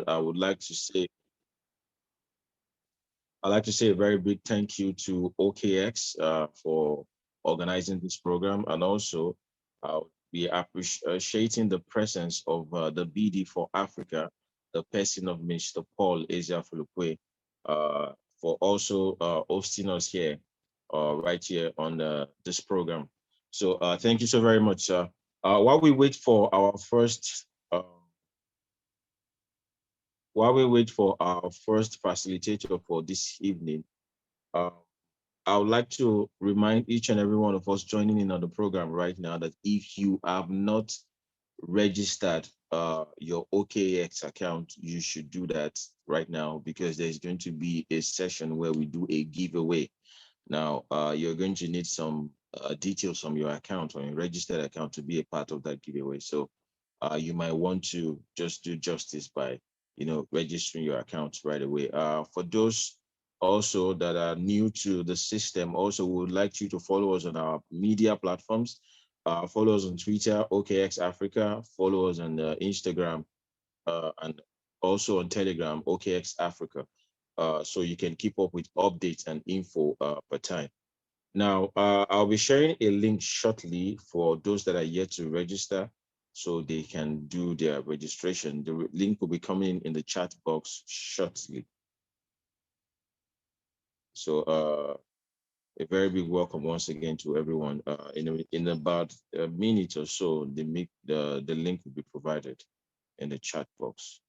I would like to say I'd like to say a very big thank you to OKEx for organizing this program, and also we appreciating the presence of the BD for Africa, the person of Mr. Paul Ezeafulukwe, for also hosting us here, right here on this program. So thank you so very much, sir. While we wait for our first facilitator for this evening, uh, I would like to remind each and every one of us joining in on the program right now that if you have not registered your OKEx account, you should do that right now, because there's going to be a session where we do a giveaway. Now, you're going to need some details from your account or your registered account to be a part of that giveaway. So you might want to just do justice by, registering your account right away. For those also that are new to the system, also we would like you to follow us on our media platforms. Follow us on Twitter, OKExAfrica. Follow us on Instagram, and also on Telegram, OKExAfrica. So you can keep up with updates and info per time. Now, I'll be sharing a link shortly for those that are yet to register, so they can do their registration. The link will be coming in the chat box shortly. So a very big welcome once again to everyone. In about a minute or so, the link will be provided in the chat box.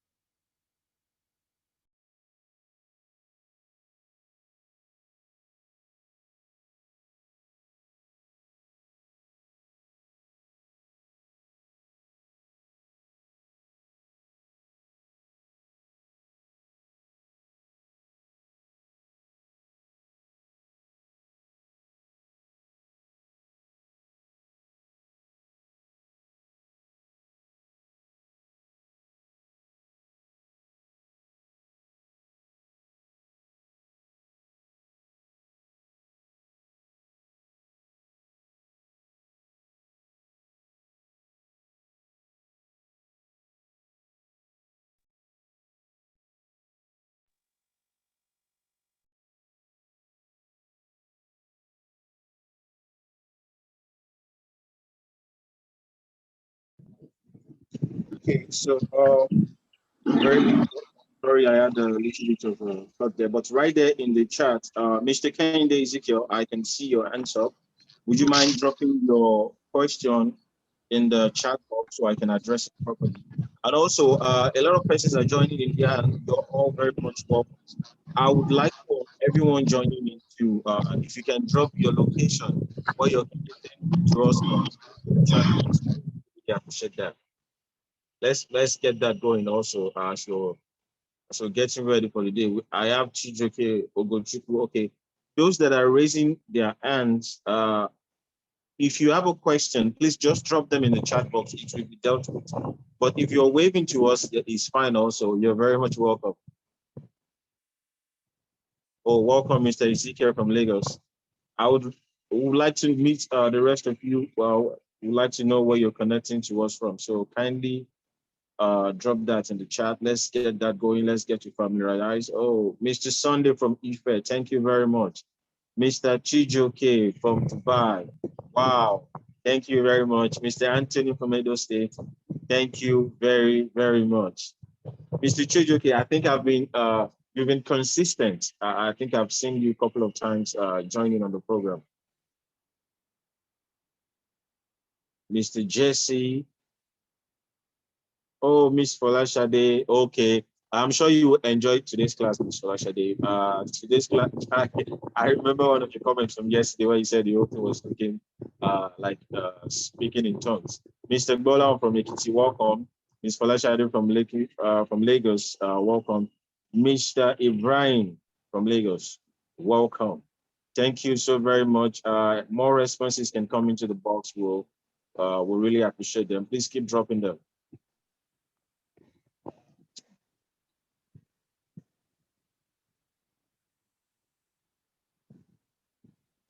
Okay, so very big sorry, I had a little bit of a thought there, but right there in the chat, Mr. Kende Ezekiel, I can see your hands up. Would you mind dropping your question in the chat box so I can address it properly? And also, a lot of persons are joining in here, and you're all very much welcome. I would like for everyone joining in to, if you can drop your location, where you're connecting to us from in the chat box, we appreciate that. Let's get that going also. So getting ready for the day. I have Chijoke Ogochukwu. Okay, those that are raising their hands, if you have a question, please just drop them in the chat box. It will be dealt with. But if you're waving to us, it's fine also. You're very much welcome. Oh, welcome, Mr. Ezekiel from Lagos. I would like to meet the rest of you. Well, would like to know where you're connecting to us from. So kindly drop that in the chat. Let's get that going. Let's get you familiarized. Oh, Mr. Sunday from Ife, thank you very much. Mr. Chijoke from Dubai, wow, thank you very much. Mr. Anthony from Edo State, thank you very, very much. Mr. Chijoke, I think you've been consistent. I think I've seen you a couple of times joining on the program. Mr. Jesse, oh, Miss Folashade, okay. I'm sure you will enjoy today's class, Miss Folashade. Today's class, I remember one of your comments from yesterday where you said the author was looking speaking in tongues. Mr. Gbola from Ekiti, welcome. Miss Folashade from Lagos, welcome. Mr. Ibrahim from Lagos, welcome. Thank you so very much. More responses can come into the box. We'll really appreciate them. Please keep dropping them.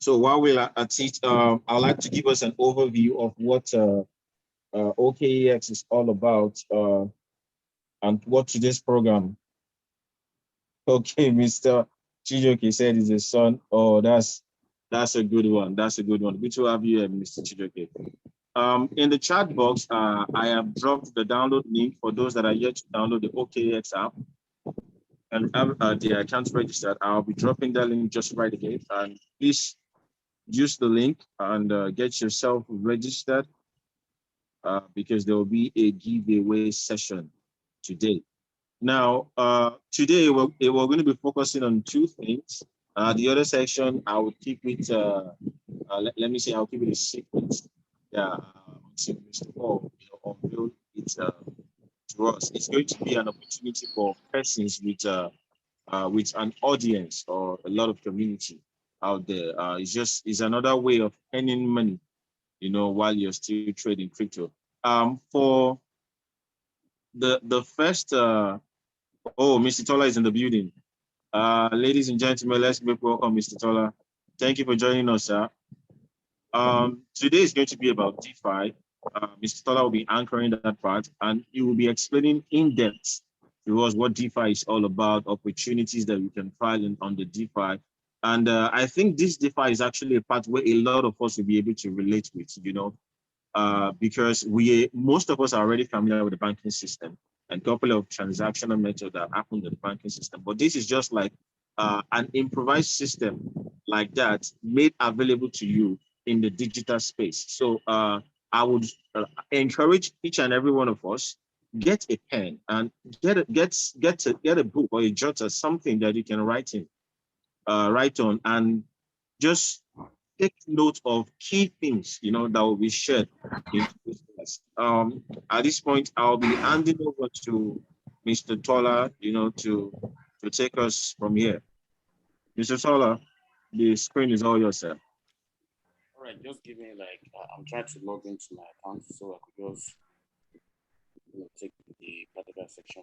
So while we're at it, I'd like to give us an overview of what OKEX is all about and what today's program. Okay, Mr. Chijoke said is a son. Oh, that's a good one. That's a good one. Good to have you here, Mr. Chijoke. In the chat box, I have dropped the download link for those that are yet to download the OKEx app and have their accounts registered. I'll be dropping that link just right away. And please use the link and get yourself registered because there will be a giveaway session today. Now, today we're going to be focusing on two things. The other section, I will keep it, let me say, I'll keep it a secret. Yeah, until Mr. Paul unveil it to us. It's going to be an opportunity for persons with an audience or a lot of community out there. It's another way of earning money, while you're still trading crypto. For the first, Mr. Tola is in the building. Ladies and gentlemen, let's make welcome Mr. Tola. Thank you for joining us, sir. Today is going to be about DeFi. Mr. Tola will be anchoring that part, and he will be explaining in depth to us what DeFi is all about, opportunities that we can find on the DeFi. And I think this DeFi is actually a part where a lot of us will be able to relate with, because most of us are already familiar with the banking system and a couple of transactional methods that happen in the banking system. But this is just like an improvised system like that made available to you in the digital space. So I would encourage each and every one of us, get a pen and get a book or a jotter, something that you can write on, and just take note of key things, that will be shared in this class. At this point, I'll be handing over to Mr. Tola, to take us from here. Mr. Tola, the screen is all yours, sir. All right, just give me I'm trying to log into my account so I could just take the particular section.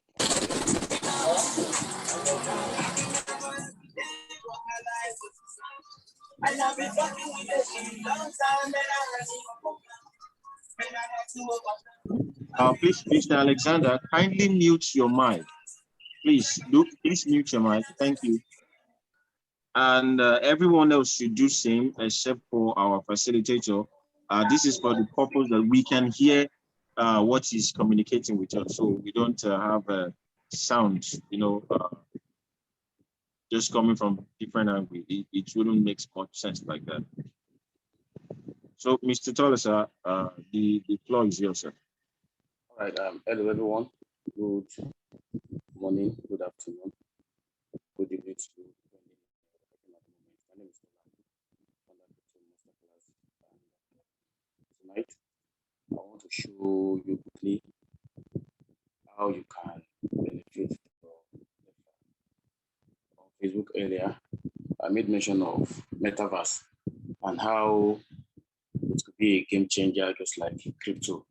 Please, Mr. Alexander, kindly mute your mic. Please mute your mic. Thank you. And everyone else should do same except for our facilitator. This is for the purpose that we can hear what he's communicating with us, so we don't have sound, just coming from different angles. It wouldn't make much sense like that. So, Mr. Tola, sir, the floor is yours, sir. All right. Hello, everyone. Good morning. Good afternoon. Good evening to you. My name is Tola. Tonight, I want to show you quickly how you can benefit from on Facebook earlier. I made mention of metaverse and how it could be a game changer, just like crypto.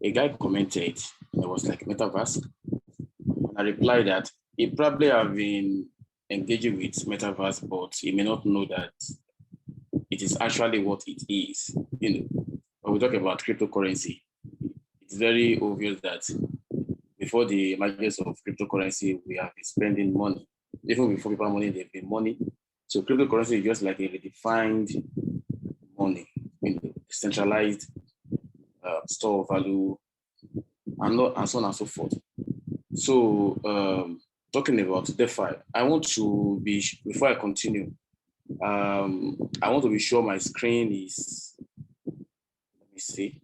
A guy commented, it was like metaverse. And I replied that he probably have been engaging with metaverse, but he may not know that it is actually what it is. When we talk about cryptocurrency, it's very obvious that before the emergence of cryptocurrency, we have been spending money. Even before people have money, they've been money. So cryptocurrency is just like a redefined money, decentralized store of value, and so on and so forth. So talking about DeFi, I want to be, before I continue, I want to be sure my screen is, let me see.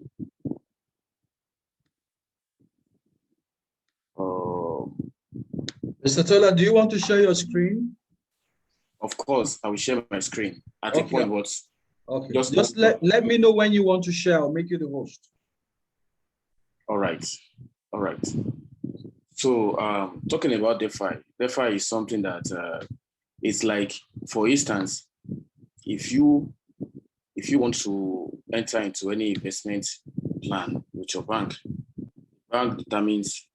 Mr. Tola, do you want to share your screen? Of course, I will share my screen at a point. But okay, just let me know when you want to share. I'll make you the host. All right. So talking about DeFi is something that it's like, for instance, if you want to enter into any investment plan with your bank, bank determines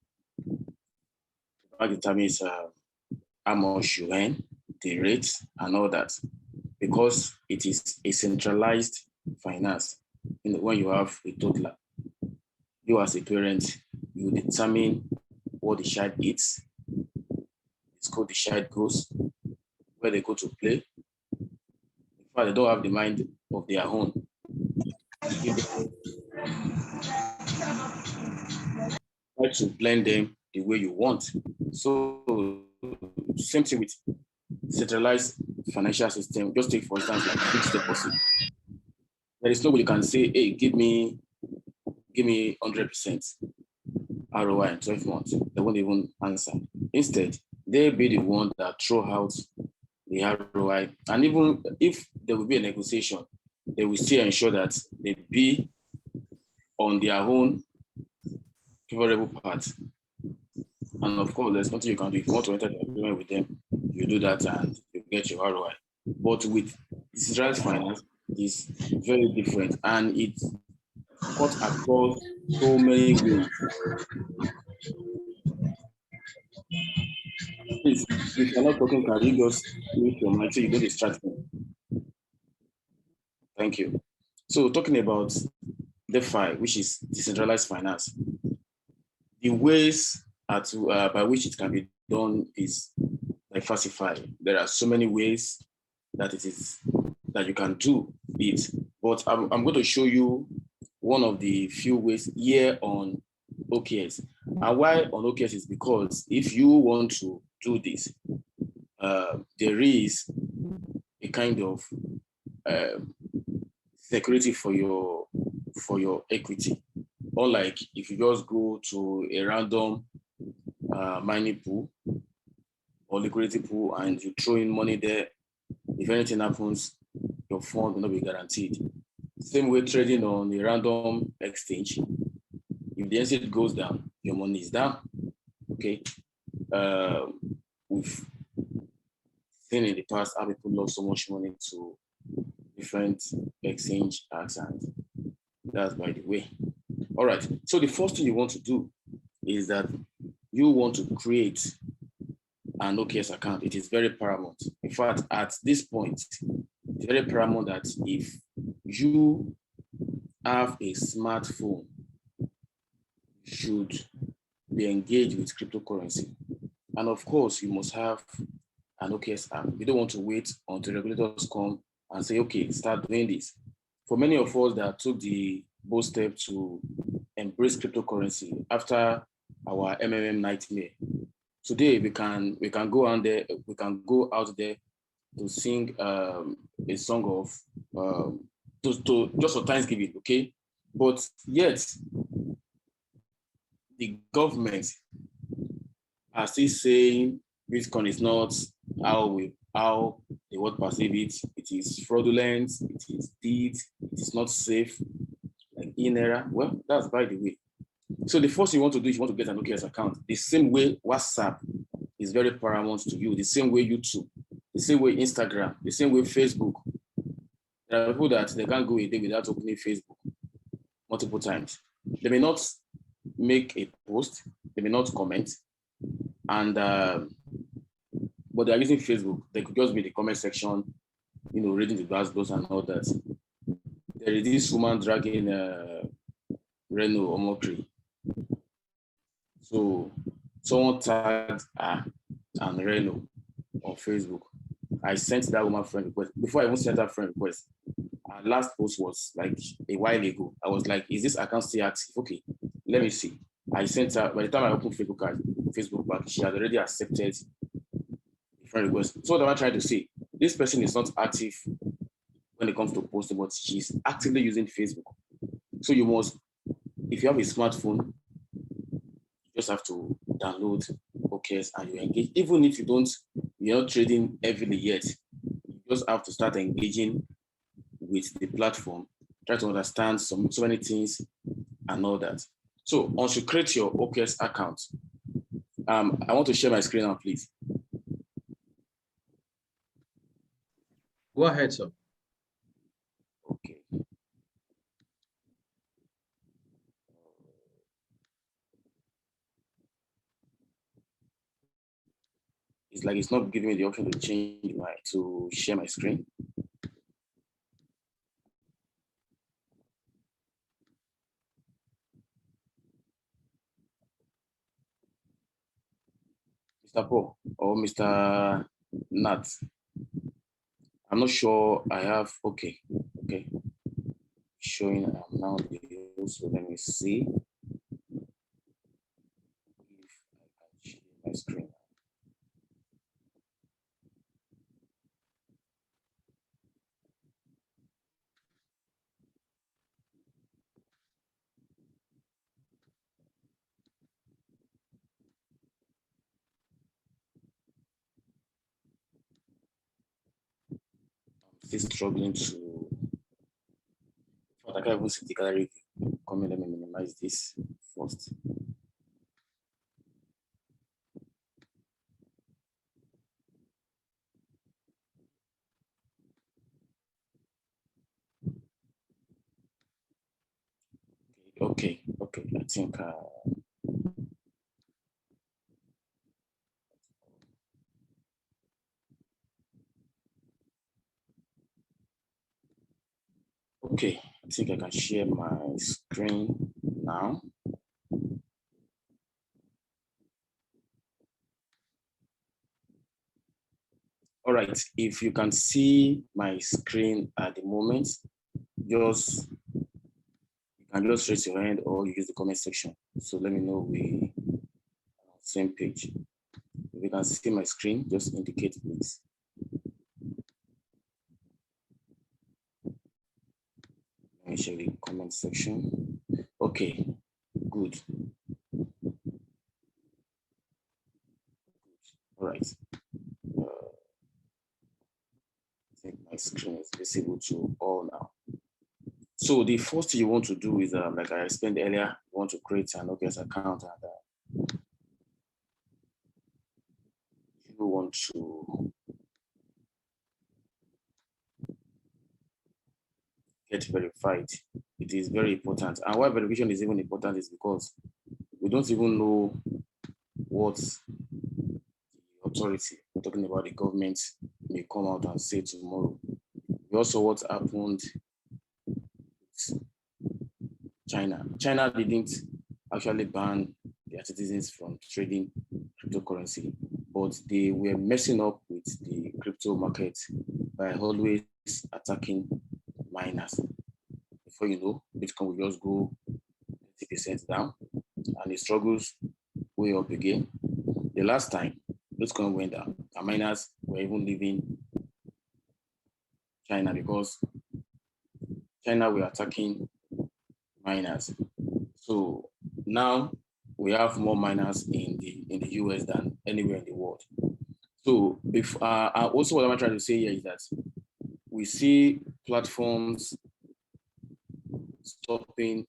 how much you earn, the rate, and all that. because it is a centralized finance. When you have a toddler, you as a parent, you determine what the child eats, the school the child goes, where they go to play. In fact, they don't have the mind of their own. You try to blend them the way you want. So same thing with centralized financial system. Just take for instance like fixed deposit. There is no way you can say, hey, give me 100% ROI in 12 months. They won't even answer. Instead, they'll be the one that throw out the ROI. And even if there will be a negotiation, they will still ensure that they be on their own favorable part. And of course, there's nothing you can do. If you want to enter the agreement with them, you do that and you get your ROI. But with decentralized finance, it's very different and it cuts across so many ways. Please, if you're not talking, can you just mute your mic so you don't distract me? Thank you. So talking about DeFi, which is decentralized finance, the ways by which it can be done is diversified. There are so many ways that you can do it, but I'm going to show you one of the few ways here on OKEx. And why on OKEx is because if you want to do this, there is a kind of security for your equity. Unlike if you just go to a random mining pool or liquidity pool and you throw in money there, if anything happens, your fund will not be guaranteed. Same way trading on a random exchange. If the asset goes down, your money is down. Okay. We've seen in the past how people lost so much money to different exchange acts, and that's by the way. All right. So the first thing you want to do is that you want to create an OKEx account. It is very paramount. In fact, at this point, it's very paramount that if you have a smartphone, you should be engaged with cryptocurrency. And of course, you must have an OKEx app. You don't want to wait until regulators come and say, okay, start doing this. For many of us that took the bold step to embrace cryptocurrency after our nightmare, today we can go out there, to sing a song of just for Thanksgiving, okay? But yet the government are still saying Bitcoin is not how the world perceive it. It is fraudulent, it is deed, it is not safe, like in era. Well, that's by the way. So the first thing you want to do is you want to get an OKEx account. The same way WhatsApp is very paramount to you, the same way YouTube, the same way Instagram, the same way Facebook. There are people that they can't go a day without opening Facebook multiple times. They may not make a post, they may not comment, and but they are using Facebook. They could just be in the comment section, reading the dashboards and all that. There is this woman dragging Reno or Mokri. So someone tagged her and Reno on Facebook. I sent that woman friend request. Before I even sent her friend request, her last post was like a while ago. I was like, is this account still active? Okay, let me see. I sent her, by the time I opened Facebook back, she had already accepted the friend request. So what am I trying to say? This person is not active when it comes to posting, but she's actively using Facebook. So you must, if you have a smartphone, you just have to download OKEx and you engage. Even if you're not trading heavily yet, you just have to start engaging with the platform, try to understand so many things and all that. So once you create your OKEx account, I want to share my screen now, please. Go ahead, sir. Okay. It's like it's not giving me the option to share my screen. Mr. Paul or Mr. Nat. I'm not sure I have, okay. Showing now the video, so let me see if I can share my screen. I'm still struggling to, but I can't even see the gallery view. Come here, let me minimize this first. Okay, I think okay, I think I can share my screen now. All right, if you can see my screen at the moment, just you can just raise your hand or use the comment section. So let me know we are on the same page. If you can see my screen, just indicate please. Let me share the comment section. Okay, good. All right. I think my screen is visible to all now. So the first thing you want to do is, like I explained earlier, you want to create an OKEx account, and you want to get verified. It is very important. And why verification is even important is because we don't even know what the authority, we're talking about the government, may come out and say tomorrow. We also what happened with China. China didn't actually ban their citizens from trading cryptocurrency, but they were messing up with the crypto market by always attacking miners. Before you know, Bitcoin will just go 30% down and it struggles way up again. The last time Bitcoin went down, the miners were even leaving China because China were attacking miners. So now we have more miners in the US than anywhere in the world. So also what I'm trying to say here is that we see platforms stopping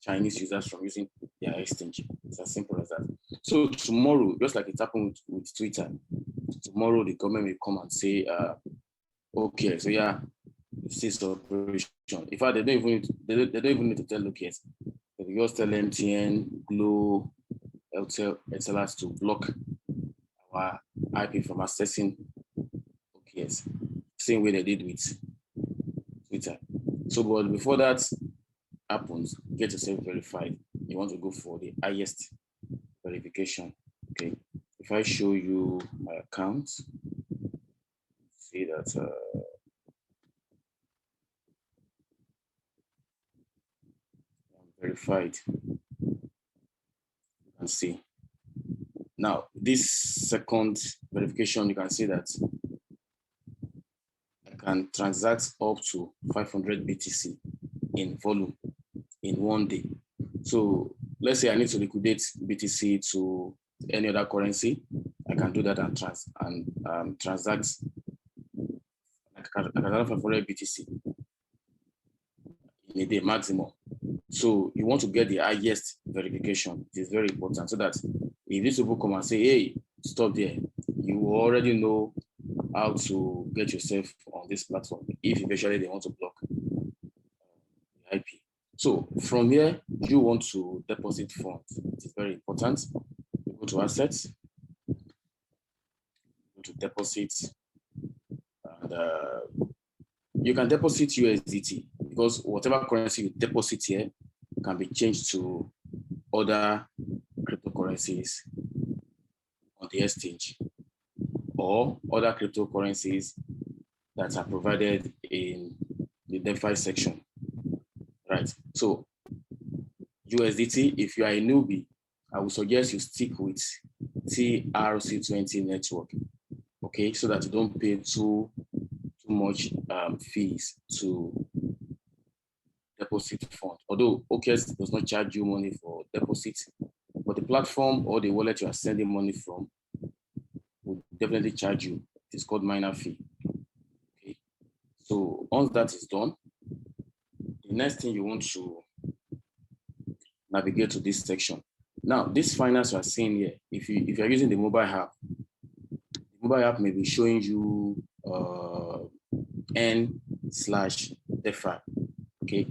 Chinese users from using their exchange. It's as simple as that. So tomorrow, just like it happened with Twitter, tomorrow the government will come and say, okay, so yeah, cease operation. In fact, they don't even need to tell OKEx. They will just tell MTN, Glo, Decentralized to block our IP from accessing OKEx. Same way they did with Twitter. So, but before that happens, get yourself verified. You want to go for the highest verification. Okay. If I show you my account, see that I'm verified. You can see. Now, this second verification, you can see that I can transact up to 500 BTC in volume in one day. So let's say I need to liquidate BTC to any other currency, I can do that and transact. I can transact 500 BTC in a day maximum. So you want to get the highest verification. It is very important so that if these people come and say, hey, stop there, you already know how to get yourself on this platform if eventually they want to block the IP. So from here, you want to deposit funds. It is very important. You go to assets, go to deposit, and you can deposit USDT because whatever currency you deposit here can be changed to other cryptocurrencies on the exchange or other cryptocurrencies that are provided in the DeFi section, right? So USDT, if you are a newbie, I would suggest you stick with TRC20 network, okay, so that you don't pay too much fees to deposit fund. Although OKEx does not charge you money for deposit, but the platform or the wallet you are sending money from will definitely charge you. It's called miner fee. Okay. So once that is done, the next thing you want to navigate to this section. Now, this finance you are seeing here, if you're using the mobile app, may be showing you N/DeFi. Okay,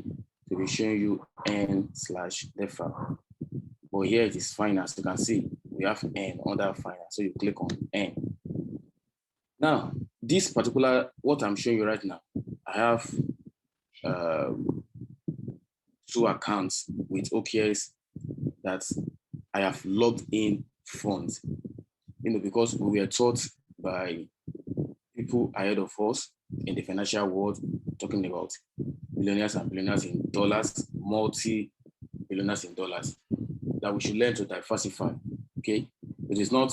so we're showing you N/DeFi. But here it is finance. You can see we have N under finance. So you click on N. Now, this particular, what I'm showing you right now, I have 2 accounts with OKEx that I have logged in funds. Because we were taught by people ahead of us in the financial world, talking about millionaires and billionaires in dollars, multi-billionaires in dollars, that we should learn to diversify. Okay, it is not,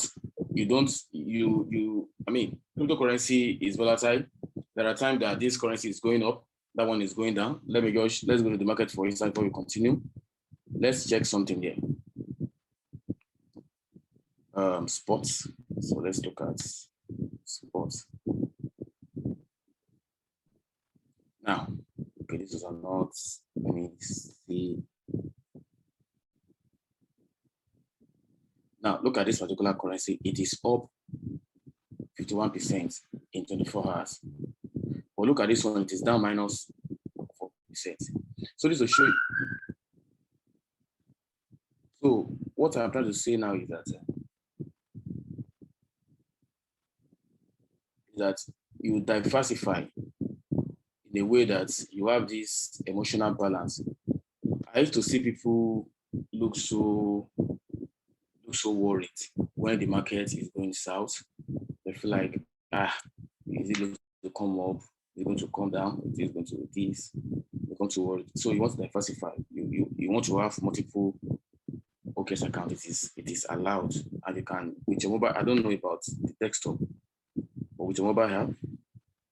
cryptocurrency is volatile. There are times that this currency is going up, that one is going down. Let's go to the market for insight before we continue. Let's check something here. Spots. So let's look at spots. Now, okay, this is not, let me see. Now, look at this particular currency. It is up 51% in 24 hours. But look at this one, it is down minus 4%. So this will show you. So what I'm trying to say now is that you diversify in a way that you have this emotional balance. I used to see people look so worried when the market is going south. They feel like, is it going to come up? Is it going to come down? Is it going to do this? You're going to worry. So you want to diversify. You want to have multiple OKEx accounts. It is allowed, and you can with your mobile. I don't know about the desktop, but with your mobile app,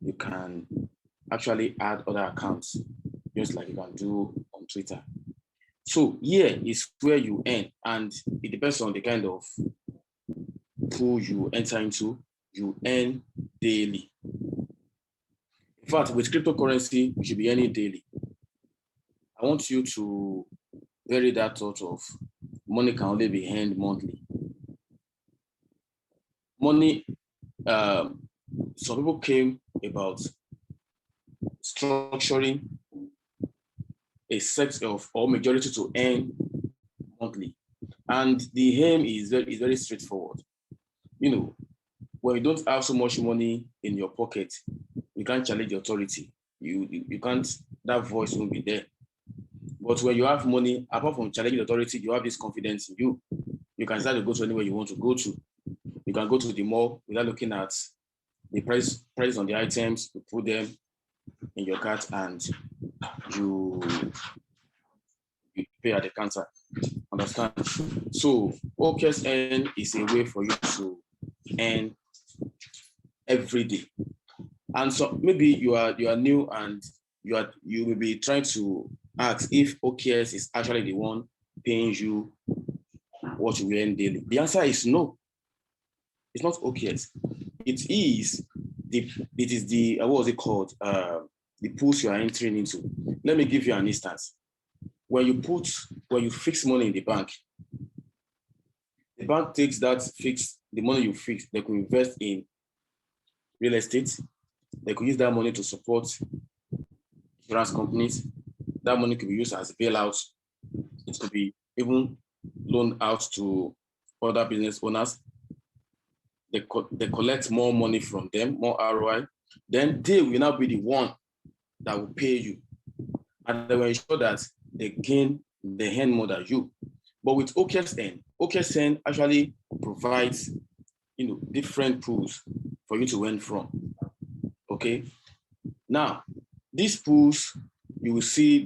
you can actually add other accounts, just like you can do on Twitter. So here is where you earn, and it depends on the kind of pool you enter into. You earn daily. In fact, with cryptocurrency, you should be earning daily. I want you to bury that thought of money can only be earned monthly. Money, some people came about structuring a set of or majority to earn monthly. And the aim is very straightforward. When you don't have so much money in your pocket, you can't challenge the authority. You can't, that voice won't be there. But when you have money, apart from challenging the authority, you have this confidence in you. You can start to go to anywhere you want to go to. You can go to the mall without looking at the price on the items. You put them in your cart and you pay at the counter. Understand? So OKEx earn is a way for you to earn every day. And so maybe you are new and you will be trying to ask if OKEx is actually the one paying you what you earn daily. The answer is no. It's not OKEx. It is the what was it called? The pools you are entering into. Let me give you an instance. When you fix money in the bank takes the money you fix, they could invest in real estate. They could use that money to support insurance companies. That money could be used as bailouts. It could be even loaned out to other business owners. They collect more money from them, more ROI. Then they will now be the one that will pay you. And they will ensure that they earn more than you. But with OKEx actually provides different pools for you to earn from. Okay. Now, these pools, you will see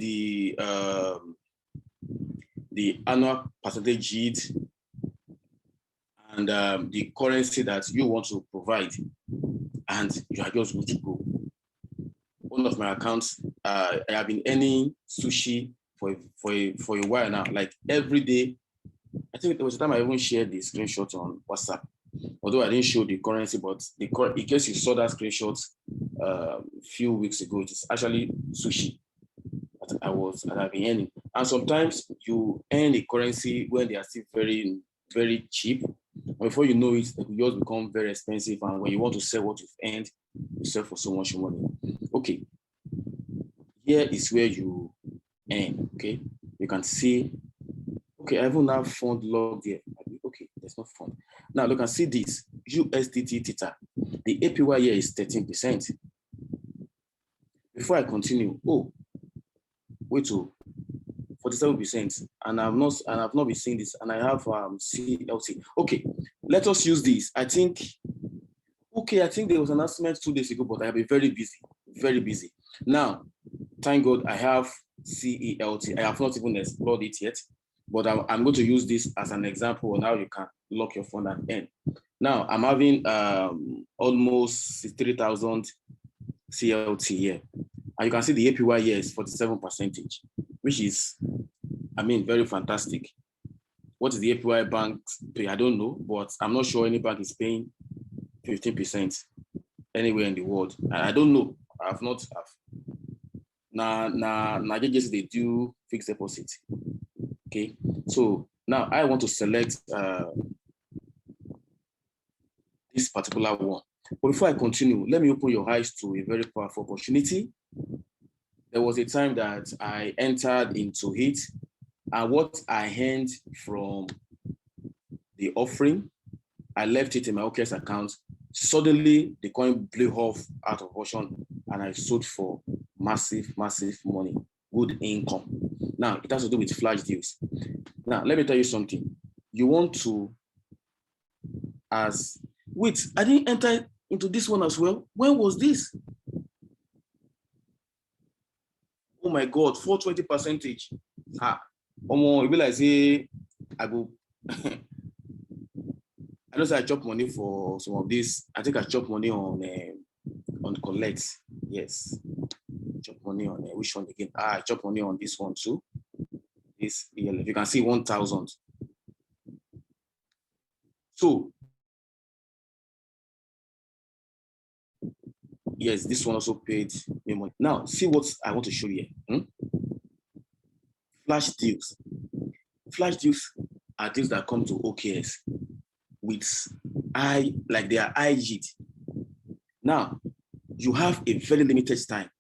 the annual percentage yield and the currency that you want to provide, and you are just good to go. One of my accounts, I have been earning sushi for a while now. Like every day, I think there was a time I even shared the screenshot on WhatsApp. Although I didn't show the currency, but in case you saw that screenshot a few weeks ago, it is actually sushi that I've been earning. And sometimes you earn a currency when they are still very, very cheap. And before you know it, they will just become very expensive. And when you want to sell what you've earned, you sell for so much money. Okay, here is where you earn. Okay, you can see. Okay, I even have fund logged here. Okay, there's no fund. Now look and see this USDT Theta. The APY here is 13%. Before I continue, wait to 47%, and I've not been seeing this, and I have CLT. Okay, let us use this. I think there was an announcement 2 days ago, but I have been very busy. Now, thank God I have CELT. I have not even explored it yet, but I'm going to use this as an example on how you can lock your fund and earn. Now, I'm having almost 63,000 CLT here. And you can see the APY here is 47%, which is, very fantastic. What is the APY banks pay? I don't know, but I'm not sure any bank is paying 15% anywhere in the world. I don't know. I have not. Now, just they do fixed deposit. Okay, so now I want to select this particular one. But before I continue, let me open your eyes to a very powerful opportunity. There was a time that I entered into it, and what I earned from the offering, I left it in my OKEx account. Suddenly, the coin blew off out of proportion, and I sold for massive money, good income. Now, it has to do with flash deals. Now, let me tell you something. You want to, wait, I didn't enter into this one as well. When was this? Oh my God, 420%. It be like say, I go. I know I chop money for some of this. I think I chop money on Collect. Yes, chop money on which one again? I chop money on this one too. This ELF. You can see 1,000. So yes, this one also paid me money. Now see what I want to show you here. Flash deals. Flash deals are deals that come to OKEx with they are IG. Now, you have a very limited time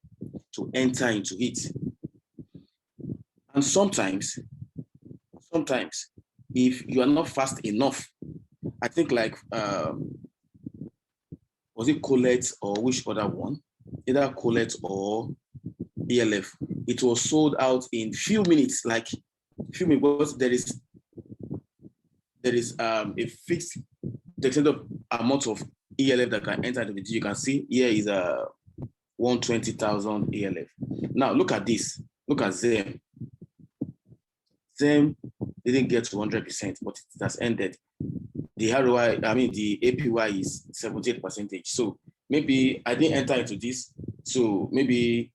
to enter into it. And sometimes, if you are not fast enough, I think was it Colette or which other one? Either Colette or ELF. It was sold out in few minutes, because there is a fixed amount of ELF that can enter the video. You can see here is 120,000 ELF. Now look at this. Look at Zem. Zem didn't get to 100%, but it has ended. The ROI, the APY is 78%. So maybe I didn't enter into this. So maybe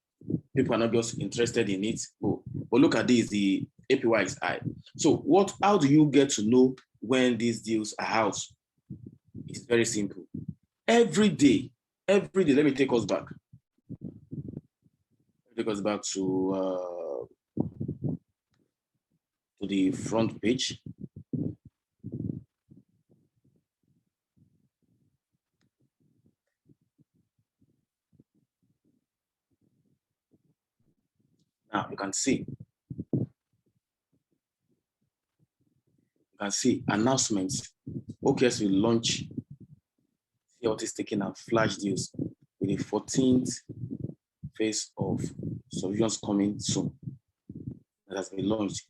people are not just interested in it. But look at this, the APY is high. So how do you get to know when these deals are out? It's very simple. Every day, let me take us back. Take us back to the front page. Now you can see announcements. OKEx will launch CLT staking and flash deals with the 14th phase of solutions coming soon. That has been launched.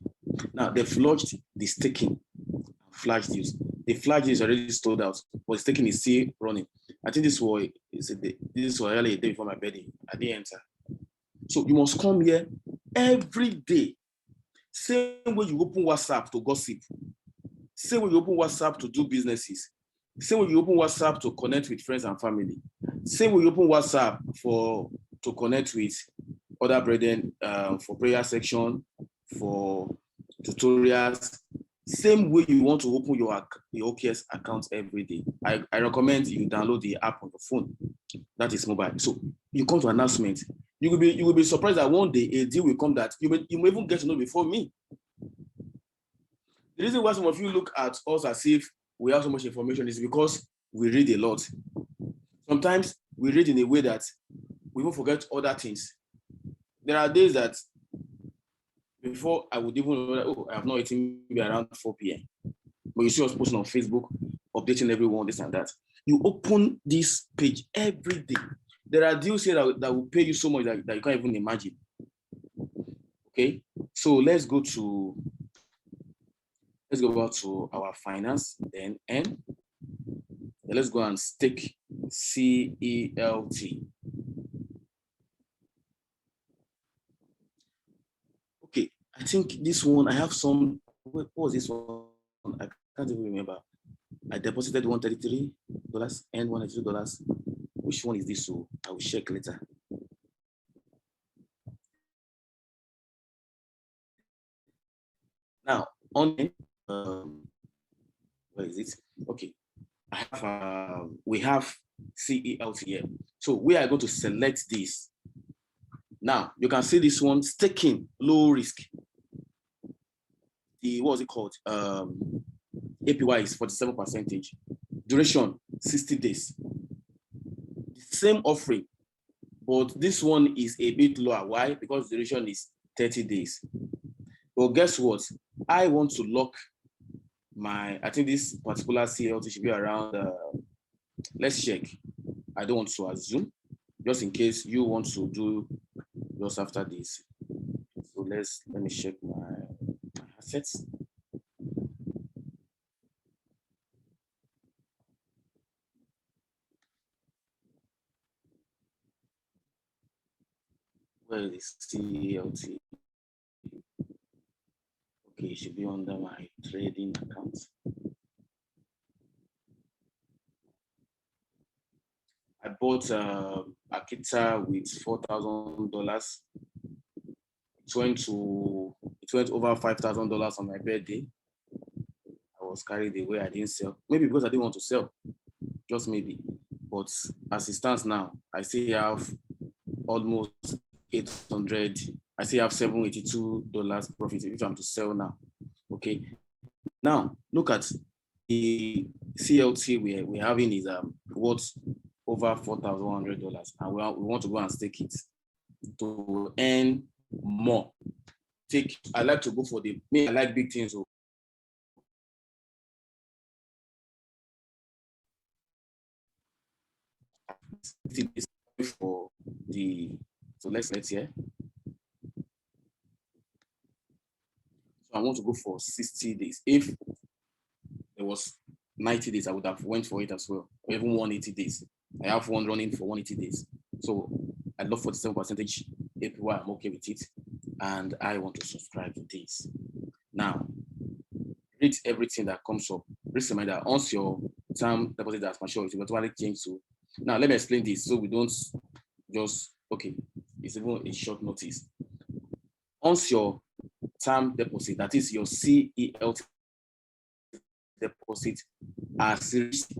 Now they've launched the staking and flash deals. the flag is already sold out, but it's taking is still running. I think this was really a day before my birthday. I didn't enter. So you must come here every day. Same way you open WhatsApp to gossip. Same way you open WhatsApp to do businesses. Same way you open WhatsApp to connect with friends and family. Same way you open WhatsApp to connect with other brethren for prayer section, for tutorials. Same way you want to open your OKEx account every day. I recommend you download the app on your phone. That is mobile. So you come to announcement. You will be surprised that one day a deal will come that you may even get to know before me. The reason why some of you look at us as if we have so much information is because we read a lot. Sometimes we read in a way that we will forget other things. There are days that before I would even know that, oh, I have not eaten maybe around 4 p.m. But you see us posting on Facebook, updating everyone, this and that. You open this page every day. There are deals here that will pay you so much that you can't even imagine. Okay, so let's go back to our finance, then N. Let's go and stake CELT. Okay, I think this one, I have some, what was this one? I can't even remember. I deposited $133 and $192. Which one is this? So I will check later. Now, on where is it? Okay, we have CELT here. So we are going to select this. Now you can see this one, staking, low risk. The what was it called? APY is 47%. Duration 60 days. The same offering, but this one is a bit lower. Why? Because duration is 30 days. Well, guess what? I want to lock I think this particular CLT should be around, let's check. I don't want to assume, just in case you want to do just after this. So let me check my assets. Where is CLT? Okay, it should be under my trading account. I bought Akita with $4,000. It went over $5,000 on my birthday. I was carried away. I didn't sell. Maybe because I didn't want to sell. Just maybe. But as it stands now, I still have almost 800. I still have $782 profit if I'm to sell now. Okay. Now look at the CLT we're having is worth over $4,100, and we want to go and stake it to earn more. I like to go for I like big things. So for so let's here. So I want to go for 60 days. If there was 90 days, I would have went for it as well, or even 180 days. I have one running for 180 days. So I love 47% APY. I'm okay with it. And I want to subscribe to this. Now, read everything that comes up. Please remind that once your term deposit has matured, it will automatically change to. Now, let me explain this so we don't just, okay, it's even a short notice. Once your term deposit, that is your CELT deposit, has reached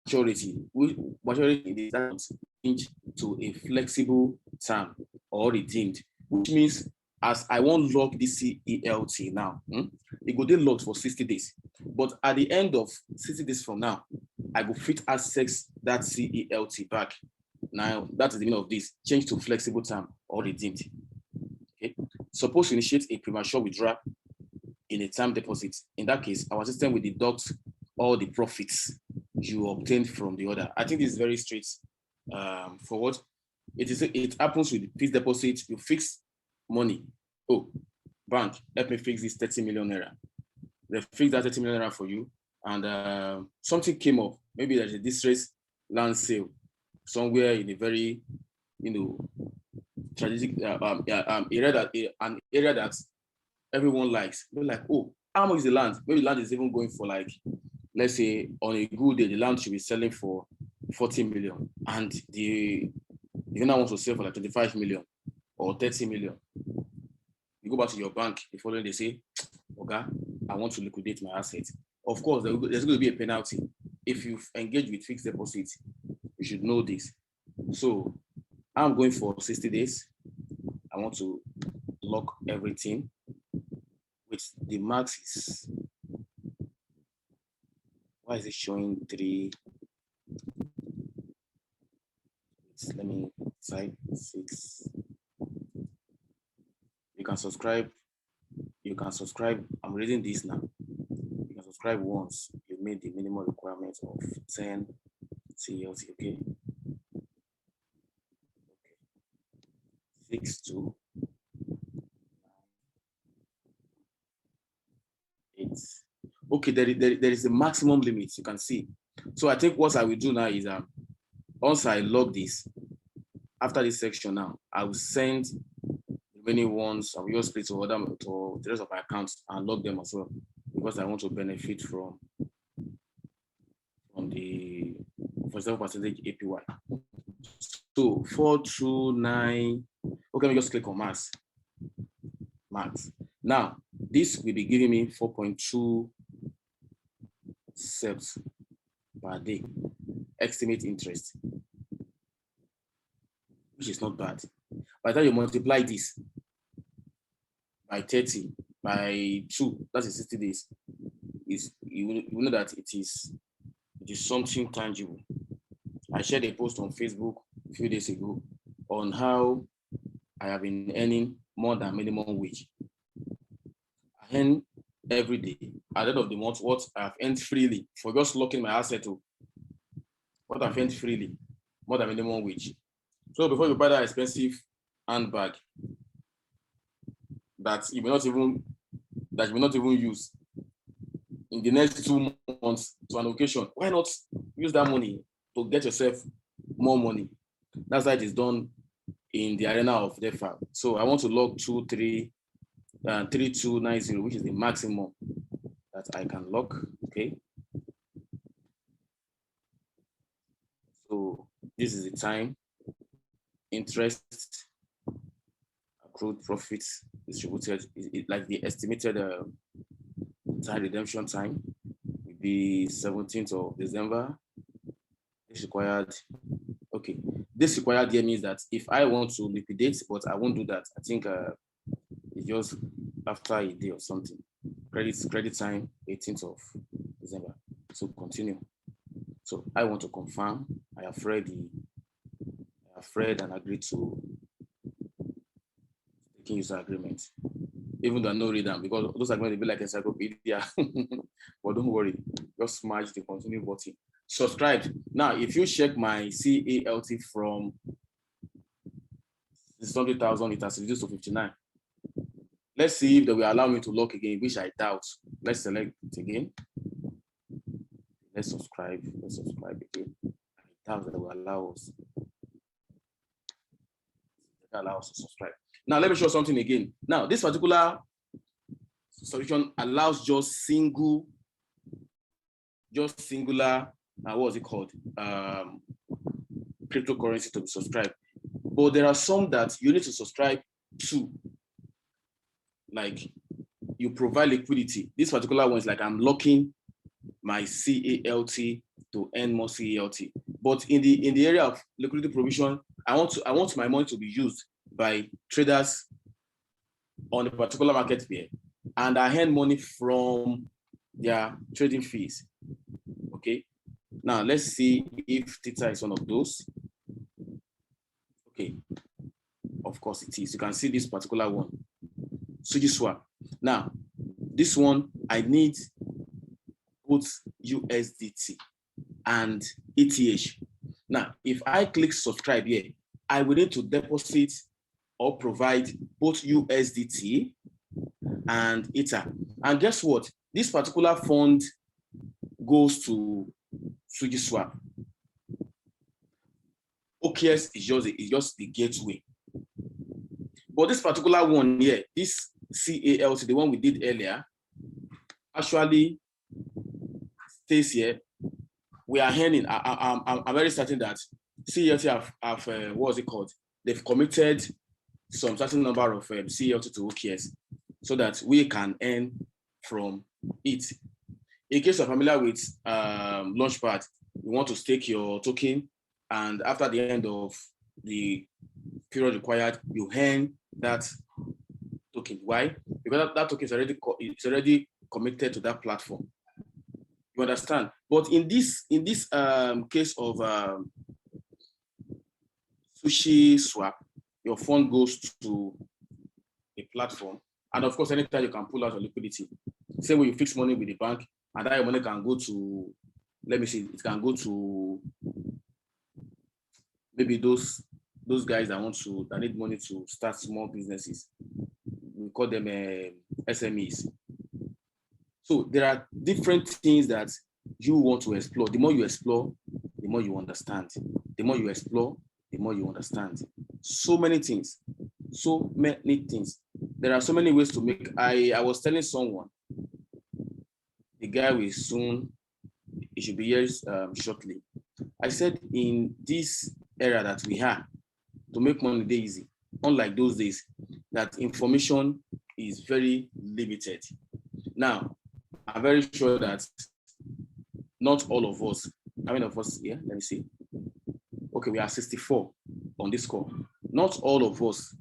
maturity is changed to a flexible term or redeemed, which means as I won't lock this CELT now, it go dey locked for 60 days. But at the end of 60 days from now, I go fit access that CELT back. Now, that is the meaning of this, change to flexible term or redeemed. Okay. Suppose you initiate a premature withdrawal in a term deposit. In that case, our system will deduct all the profits you obtained from the order. I think this is very straightforward. It happens with fixed deposit. You fix money. Oh, bank, help me fix this 30 million naira. They fix that 30 million naira for you, and something came up. Maybe there's a distressed land sale somewhere in a very, strategic an area that everyone likes. They're like, oh, how much is the land? Maybe land is even going for, like, let's say on a good day, the land should be selling for 40 million, and the owner wants to sell for like 25 million or 30 million. You go back to your bank the following day, say, okay, I want to liquidate my assets. Of course, there's going to be a penalty. If you've engaged with fixed deposits, you should know this. So I'm going for 60 days. I want to lock everything with the max is, why is it showing 3? Let me type 6. You can subscribe. I'm reading this now. You can subscribe once you made the minimum requirement of 10 CLT. Okay. 6 to 8. Okay, there is a maximum limit, you can see. So I think what I will do now is once I log this, after this section now, I will send the remaining ones. I will just split to the rest of my accounts and log them as well, because I want to benefit from the 47% APY. So 429. Okay, let me just click on max. Now, this will be giving me 4.2 cents per day estimate interest, which is not bad. By the time you multiply this by 30 by 2, that's 60 days, you know that it is something tangible. I shared a post on Facebook a few days ago on how I have been earning more than minimum wage. I earn every day. At the end of the month, what I've earned freely for just locking my asset to, what I've earned freely, more than minimum wage. So before you buy that expensive handbag that you may not even use in the next 2 months to an occasion, why not use that money to get yourself more money? That's how it is done in the arena of DeFi. So I want to log 3290, which is the maximum that I can lock. Okay. So this is the time, interest, accrued profits distributed, like the estimated time redemption time will be 17th of December. This required, okay. This required here means that if I want to liquidate, but I won't do that. I think it's just after a day or something. Credit time 18th of December. So continue. So I want to confirm. I have read and agreed to taking user agreement, even though I no read them, because those are going to be like encyclopedia. But don't worry, just smash the continue button. Subscribe. Now, if you check my CALT from 600,000, it has reduced to 59. Let's see if they will allow me to lock again, which I doubt. Let's select it again. Let's subscribe. Again. I doubt they will allow us. They allow us to subscribe. Now, let me show something again. Now, this particular solution allows just singular, what's it called? Cryptocurrency to be subscribed. But there are some that you need to subscribe to. Like, you provide liquidity. This particular one is like I'm locking my CALT to earn more CALT. But in the area of liquidity provision, I want my money to be used by traders on a particular market pair, and I earn money from their trading fees. Okay. Now let's see if Theta is one of those. Okay. Of course it is. You can see this particular one. SushiSwap. Now, this one, I need both USDT and ETH. Now, if I click subscribe here, I will need to deposit or provide both USDT and Ether. And guess what? This particular fund goes to SushiSwap. OKEx is just the gateway. But this particular one here, this CALT, the one we did earlier, actually stays here. We are earning. I'm very certain that CALT have what's it called? They've committed some certain number of CALT to OKEx so that we can earn from it. In case you're familiar with Launchpad, you want to stake your token, and after the end of the period required, you earn that token. Why? Because that token is already committed to that platform. You understand? But in this case of SushiSwap, your fund goes to a platform, and of course, anytime you can pull out your liquidity. Same way you fix money with the bank, and that money can go to, let me see, it can go to maybe those guys that need money to start small businesses. We call them SMEs. So there are different things that you want to explore. The more you explore, the more you understand. The more you explore, the more you understand. So many things. So many things. There are so many ways to make. I was telling someone, the guy will soon, he should be here shortly. I said, in this era that we have, to make money day easy, unlike those days, that information is very limited. Now, I'm very sure that not all of us, how many of us here? Let me see. Okay, we are 64 on this call. Not all of us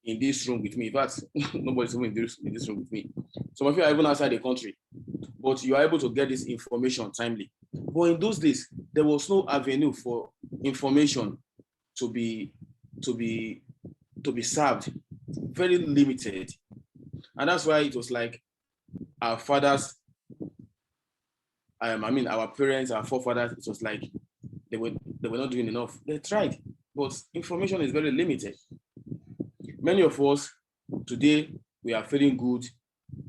in this room with me. In fact, nobody's even in this room with me. Some of you are even outside the country, but you are able to get this information timely. But in those days, there was no avenue for information to be served, very limited. And that's why it was like our fathers, our parents, our forefathers, it was like they were not doing enough. They tried, but information is very limited. Many of us today, we are feeling good,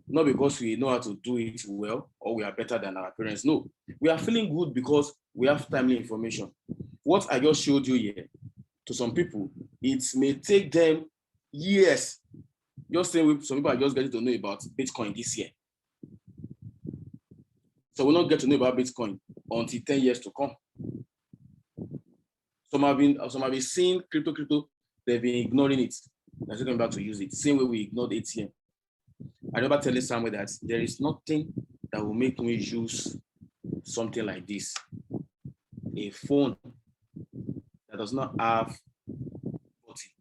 not because we know how to do it well or we are better than our parents. No, we are feeling good because we have timely information. What I just showed you here, to some people, it may take them years. Just saying, some people are just getting to know about Bitcoin this year. So we'll not get to know about Bitcoin until 10 years to come. Some have been seeing crypto, they've been ignoring it. They're still coming back to use it. Same way we ignored ATM. I remember telling someone that there is nothing that will make me use something like this. A phone that does not have button.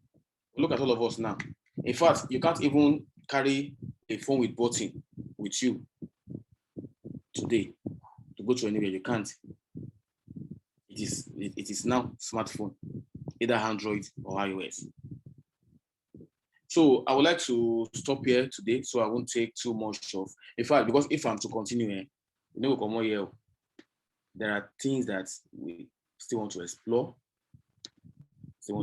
Look at all of us now. In fact, you can't even carry a phone with button with you today to go to anywhere. You can't. It is now smartphone, either Android or iOS. So I would like to stop here today, so I won't take too much of. In fact, because if I'm to continue, we'll come on here. There are things that we still want to explore. So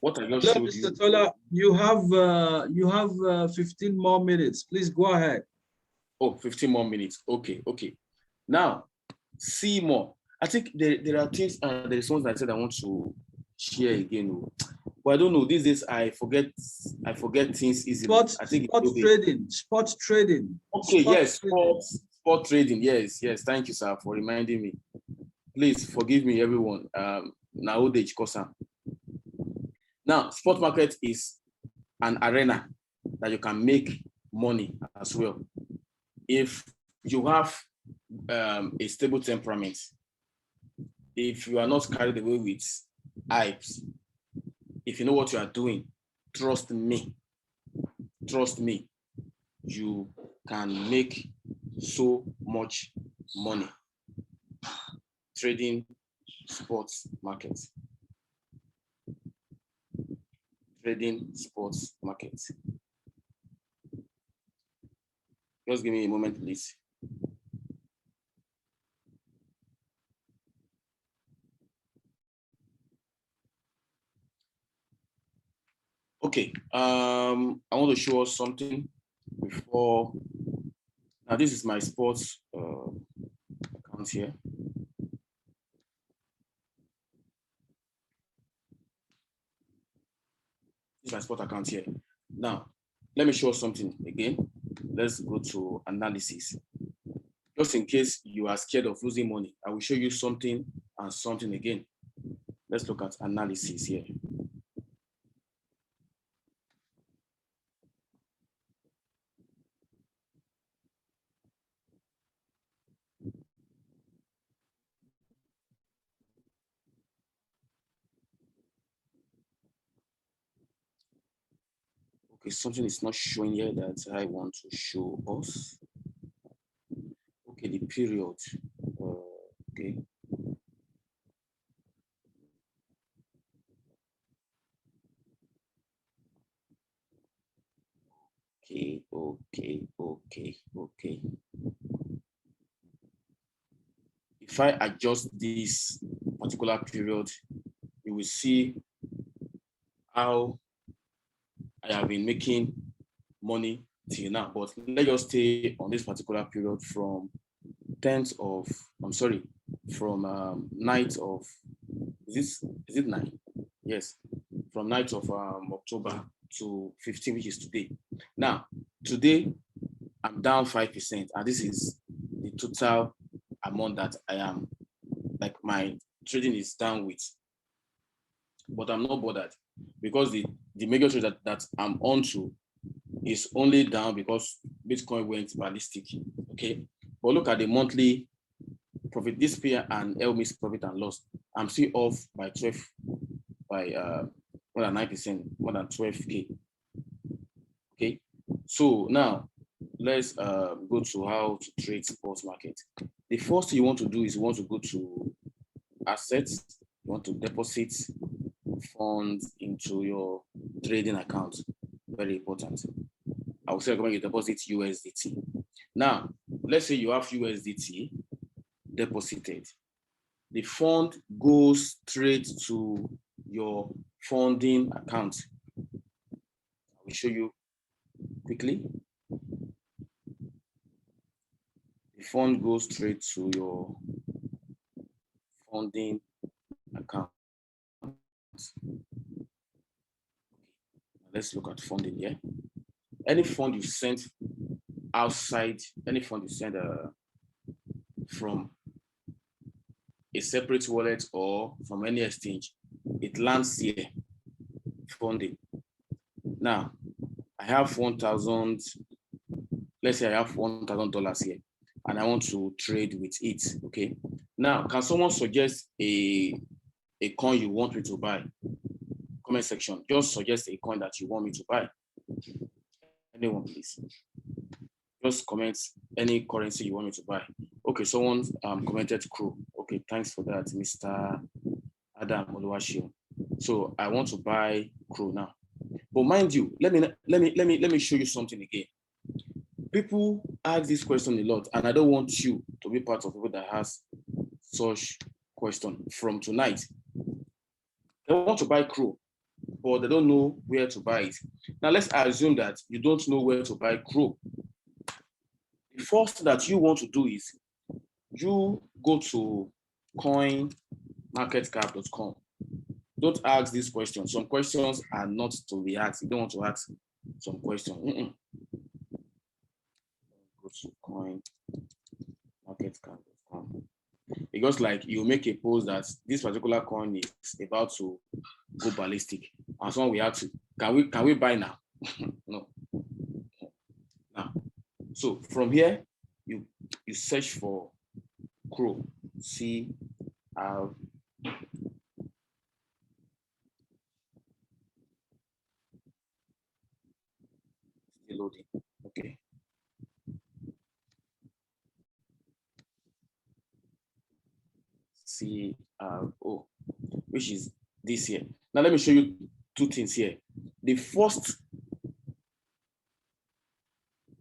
what I just showed you. Mr. Tola, you have 15 more minutes. Please go ahead. Oh, 15 more minutes. Okay. Now, see more. I think there are things, there is ones that I said I want to share again. But I don't know. These days I forget things easily. I think Spot trading. Okay, yes, sport trading. Yes. Thank you, sir, for reminding me. Please forgive me, everyone. Nowadays, now, spot market is an arena that you can make money as well. If you have a stable temperament, if you are not carried away with hypes, if you know what you are doing, trust me, you can make so much money trading sports markets. Just give me a moment, please. Okay, I want to show us something before. Now, this is my sports account here. This is my sport account here. Now, let me show us something again. Let's go to analysis. Just in case you are scared of losing money, I will show you something and something again. Let's look at analysis here. Okay, something is not showing here that I want to show us. Okay, the period. Okay. Okay. If I adjust this particular period, you will see how I have been making money till now. But let's just stay on this particular period from 10th of, I'm sorry, from 9th of, is it 9? Yes, from 9th of October to 15, which is today. Now, today, I'm down 5%, and this is the total amount that I am, like my trading is down with. But I'm not bothered because the major trade that I'm onto is only down because Bitcoin went ballistic. Okay, but look at the monthly profit. This pair and LMI's profit and loss. I'm still off by 12, by more than 9%, more than 12K. Okay, so now let's go to how to trade sports market. The first thing you want to do is you want to go to assets. You want to deposit funds into your trading account. Very important. I would say recommend you deposit USDT. Now, let's say you have USDT deposited. The fund goes straight to your funding account. I will show you quickly. The fund goes straight to your funding account. Let's look at funding here. Any fund you send outside, any fund you send from a separate wallet or from any exchange, it lands here, funding. Now, I have 1,000, let's say I have $1,000 here, and I want to trade with it, okay? Now, can someone suggest a coin you want me to buy? Comment section, just suggest a coin that you want me to buy. Anyone, please. Just comment any currency you want me to buy. Okay, someone commented Crow. Okay, thanks for that, Mr. Adam Oluwashio. So I want to buy Crow now. But mind you, let me show you something again. People ask this question a lot, and I don't want you to be part of people that has such question from tonight. They want to buy Crow, but they don't know where to buy it. Now let's assume that you don't know where to buy Crow. The first thing that you want to do is you go to coinmarketcap.com. Don't ask these questions. Some questions are not to be asked. You don't want to ask some questions. Go to coinmarketcap.com. Because like you make a post that this particular coin is about to go ballistic, and someone will ask you, can we buy now? No. Now, so from here you search for Crow. See how loading. Okay. CRO, which is this here. Now let me show you two things here. The first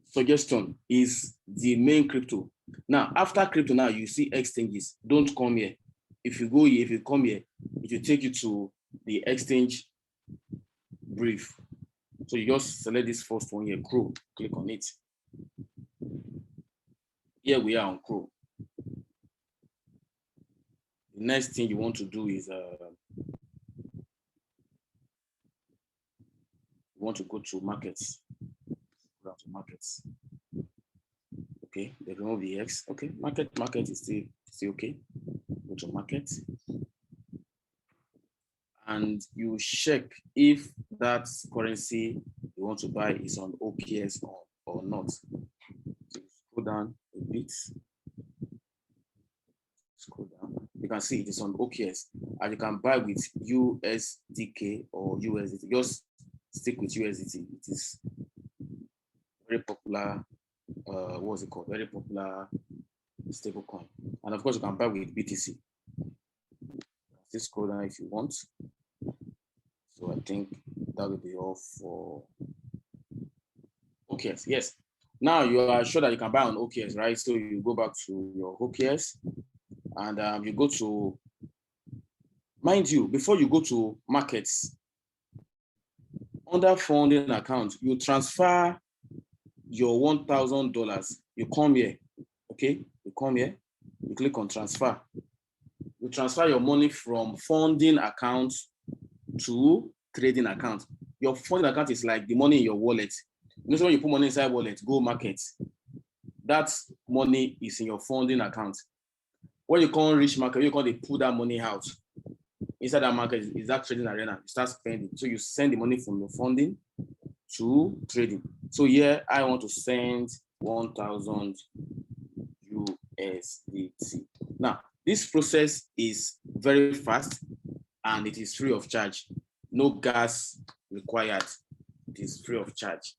suggestion is the main crypto. Now, after crypto, now you see exchanges. Don't come here. If you go here, if you come here, it will take you to the exchange brief. So you just select this first one here, Crow, click on it. Here we are on Crow. The next thing you want to do is you want to go to markets. Go to markets. Okay, they remove the X. Okay, market is still okay. Go to market. And you check if that currency you want to buy is on OKEx or not. So scroll down a bit. Scroll down. You can see it is on OKEx, and you can buy with USDK or USDT. Just stick with USDT. It is very popular. What's it called? Very popular stable coin. And of course, you can buy with BTC. Just scroll down if you want. So I think that will be all for OKEx. Yes. Now you are sure that you can buy on OKEx, right? So you go back to your OKEx and you go to, mind you, before you go to markets, under funding account, you transfer your $1,000. You come here, okay? You come here, you click on transfer. You transfer your money from funding account to trading account. Your funding account is like the money in your wallet. You know, when you put money inside wallet, go market, that money is in your funding account. When you can't reach market, you can't pull that money out. Inside that market is that trading arena. You start spending. So you send the money from your funding to trading. So here I want to send 1,000 USDT. Now, this process is very fast and it is free of charge. No gas required. It is free of charge.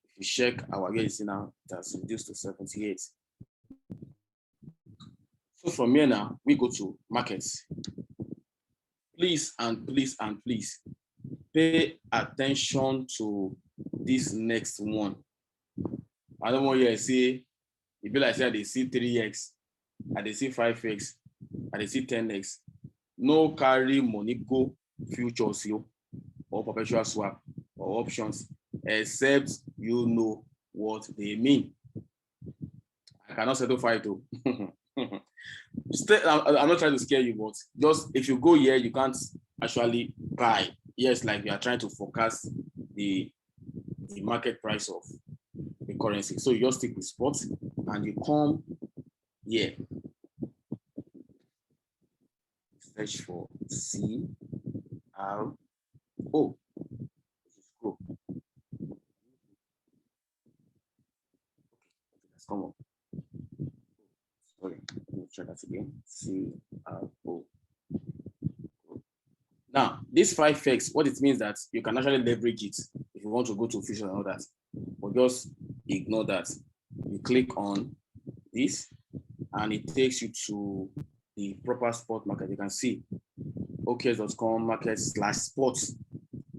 If you check our USDT now, it has reduced to 78. So from here now, we go to markets. Please and please and please pay attention to this next one. I don't want you to say, if you like say they see 3x, and they see 5x, and they see 10x. No carry money go futures you or perpetual swap or options, except you know what they mean. I cannot settle for it though. I'm not trying to scare you, but just if you go here, you can't actually buy. Yes, like you are trying to forecast the market price of the currency. So you just stick with spot and you come here. Search for CRO. Cool. Let's come on. Sorry, let me try that again. CRO. Now, this 5x, what it means that you can actually leverage it if you want to go to fusion and all that. But just ignore that. You click on this and it takes you to the proper spot market. You can see OKEx.com market/sports.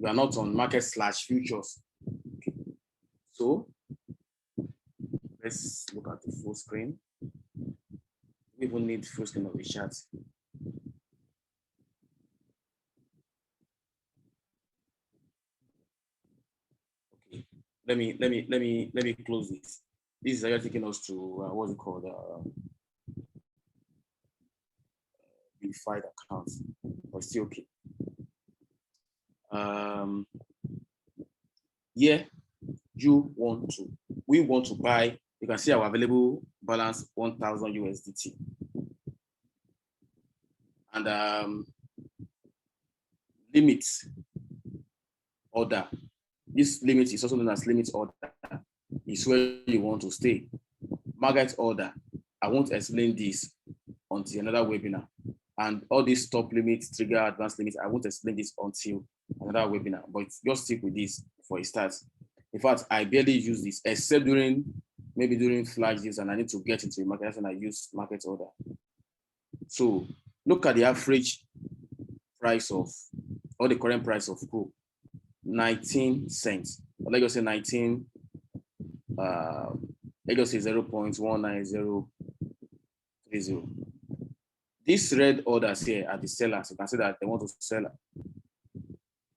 You are not on market/futures. Okay. So let's look at the full screen. We will need full screen of the chart. Okay, let me close this. This is actually taking us to what's it called? Verified accounts, but still okay. Yeah, we want to buy. You can see our available balance 1,000 USDT, and limit order. This limit is also known as limit order. Is where you want to stay. Market order. I won't explain this until another webinar. And all these stop limits, trigger, advanced limits, I won't explain this until another webinar, but just stick with this for a start. In fact, I barely use this except maybe during flash deals and I need to get into the market. That's when I use market order. So look at the average price of, or the current price of Pro, 19 cents. Or let's just say 19, let's just say 0.19030. These red orders here are the sellers. You can see that they want to sell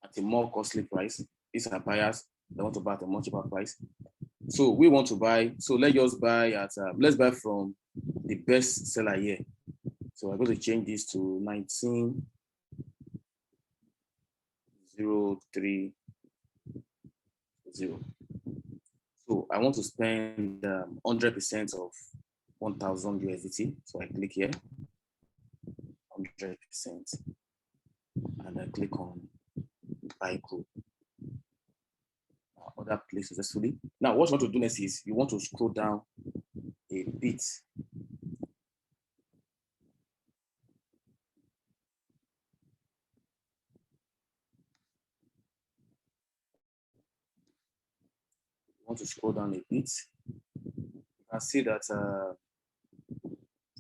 at at a more costly price. These are buyers that want to buy at a much cheaper price. So we want to buy. So let's just buy at let's buy from the best seller here. So I'm going to change this to 19,030. So I want to spend 100% of 1,000 USDT. So I click here, 100%, and I click on buy code. Other place successfully. Now, what you want to do next is you want to scroll down a bit. You want to scroll down a bit. You can see that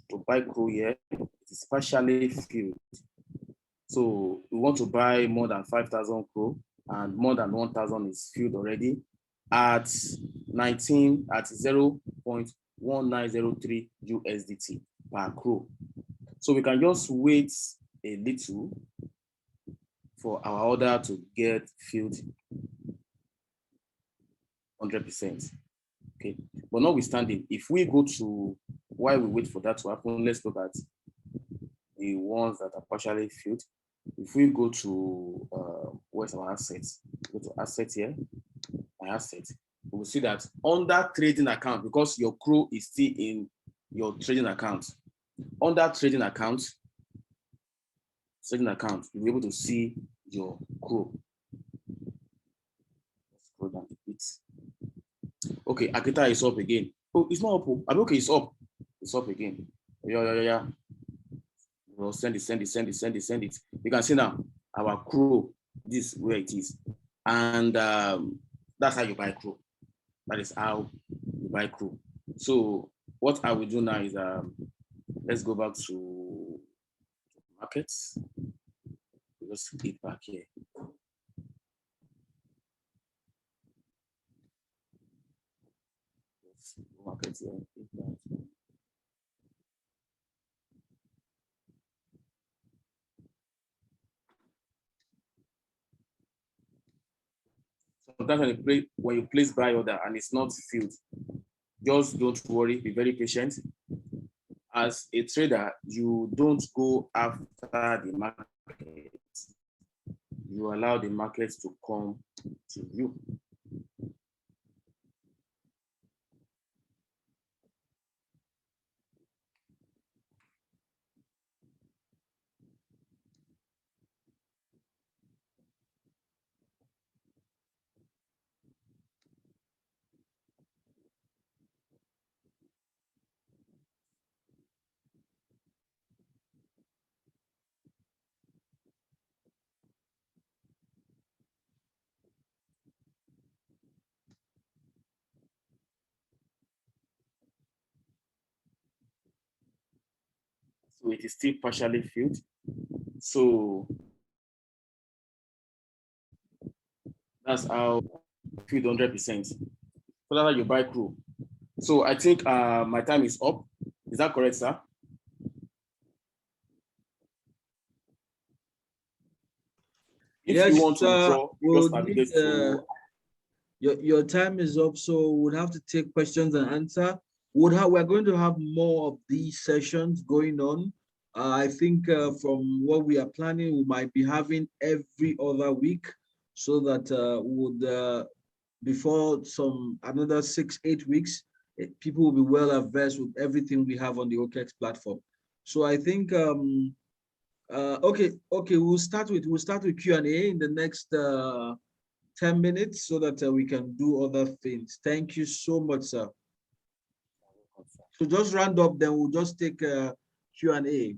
to buy crow here, it is partially filled. So we want to buy more than 5,000 crow, and more than 1,000 is filled already at 0.1903 USDT per crow. So we can just wait a little for our order to get filled 100%. Okay, but notwithstanding, if we go to while we wait for that to happen, let's look at the ones that are partially filled. If we go to where's our assets? Go to assets here, my assets. We will see that under trading account, because your crow is still in your trading account. Under trading account, you'll be able to see your crow. Let's scroll down a bit. Okay, Akita is up again. Oh, it's not up. I'm okay, it's up. It's up again. Yeah. We'll send it. You can see now our crow, this is where it is. And that's how you buy crow. That is how you buy crow. So what I will do now is let's go back to markets. Let's get back here. Markets here. Sometimes when you place buy order and it's not filled, just don't worry, be very patient. As a trader, you don't go after the market. You allow the market to come to you. So it is still partially filled. So that's how filled 100%. So that's how you buy crow. So I think my time is up. Is that correct, sir? If Yes, you want to withdraw, just navigate to. Your time is up, so we'll have to take questions and answer. We're going to have more of these sessions going on. I think from what we are planning, we might be having every other week, so that before another 6-8 weeks, people will be well versed with everything we have on the OKEx platform. So I think okay, we'll start with Q&A in the next 10 minutes, so that we can do other things. Thank you so much, sir. So just round up, then we'll just take Q&A.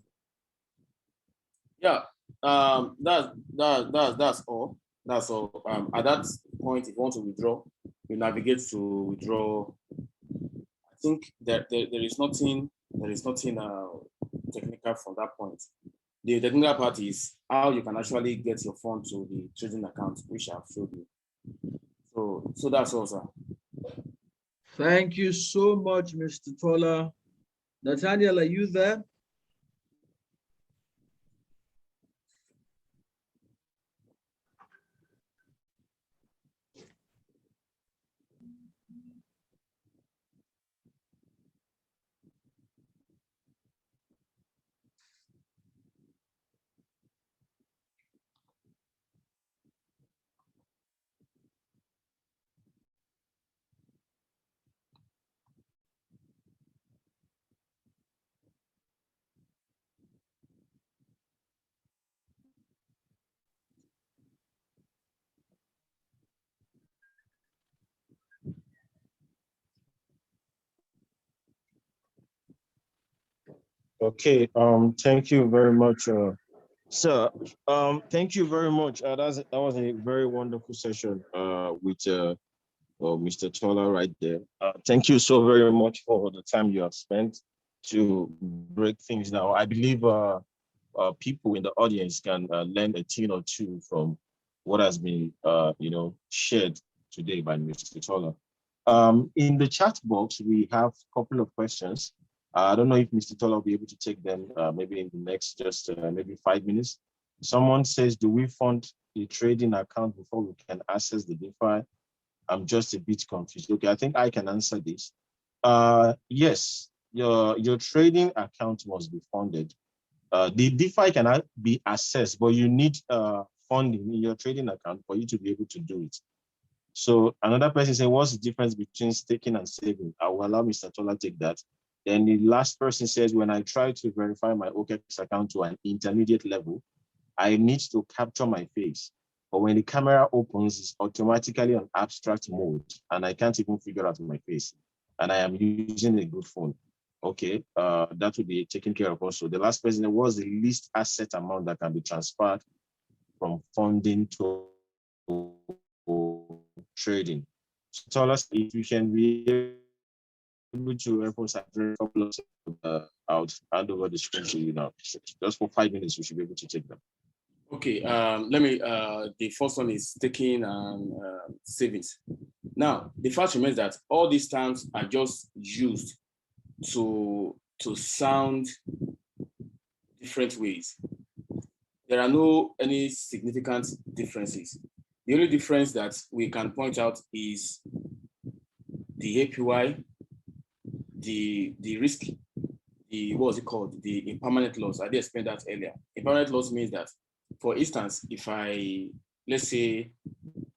Yeah, that's all. That's all. At that point, if you want to withdraw, you navigate to withdraw. I think that there is nothing technical from that point. The technical part is how you can actually get your fund to the trading account, which I've showed you. So that's all, sir. Thank you so much, Mr. Tola. Nathaniel, are you there? Okay. Thank you very much, sir. Thank you very much. That was a very wonderful session. With Mr. Tola right there. Thank you so very much for the time you have spent to break things down. I believe people in the audience can learn a thing or two from what has been, shared today by Mr. Tola. In the chat box, we have a couple of questions. I don't know if Mr. Tola will be able to take them maybe in the next just maybe 5 minutes. Someone says, do we fund a trading account before we can access the DeFi? I'm just a bit confused. Okay, I think I can answer this. Yes, your trading account must be funded. The DeFi cannot be accessed, but you need funding in your trading account for you to be able to do it. So another person said, what's the difference between staking and saving? I will allow Mr. Tola take that. Then the last person says, when I try to verify my OKEx account to an intermediate level, I need to capture my face. But when the camera opens, it's automatically on abstract mode, and I can't even figure out my face. And I am using a good phone. Okay, that will be taken care of also. The last person was the least asset amount that can be transferred from funding to trading. So tell us if you can be able to help us address a couple of out, hand over the screen to you now. Just for 5 minutes, we should be able to take them. Okay, let me, the first one is taking savings. Now, the fact remains that all these terms are just used to sound different ways. There are no any significant differences. The only difference that we can point out is the APY, the risk, what was it called? The impermanent loss. I did explain that earlier. Impermanent loss means that, for instance, if let's say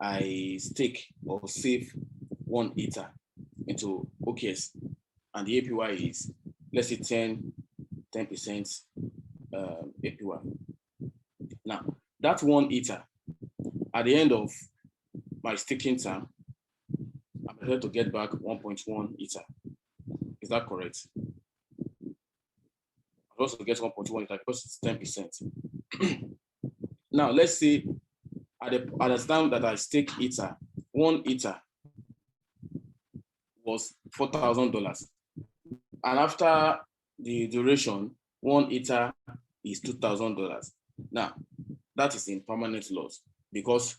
I stake or save 1 Ether into OKEx, and the APY is, let's say 10% APY. Now, that 1 Ether, at the end of my staking term, I'm able to get back 1.1 Ether. Is that correct? I also get 1.1 Ether because it's 10%. Now, let's say at the time that I stake Ether, 1 Ether was $4,000. And after the duration, 1 Ether is $2,000. Now, that is in permanent loss, because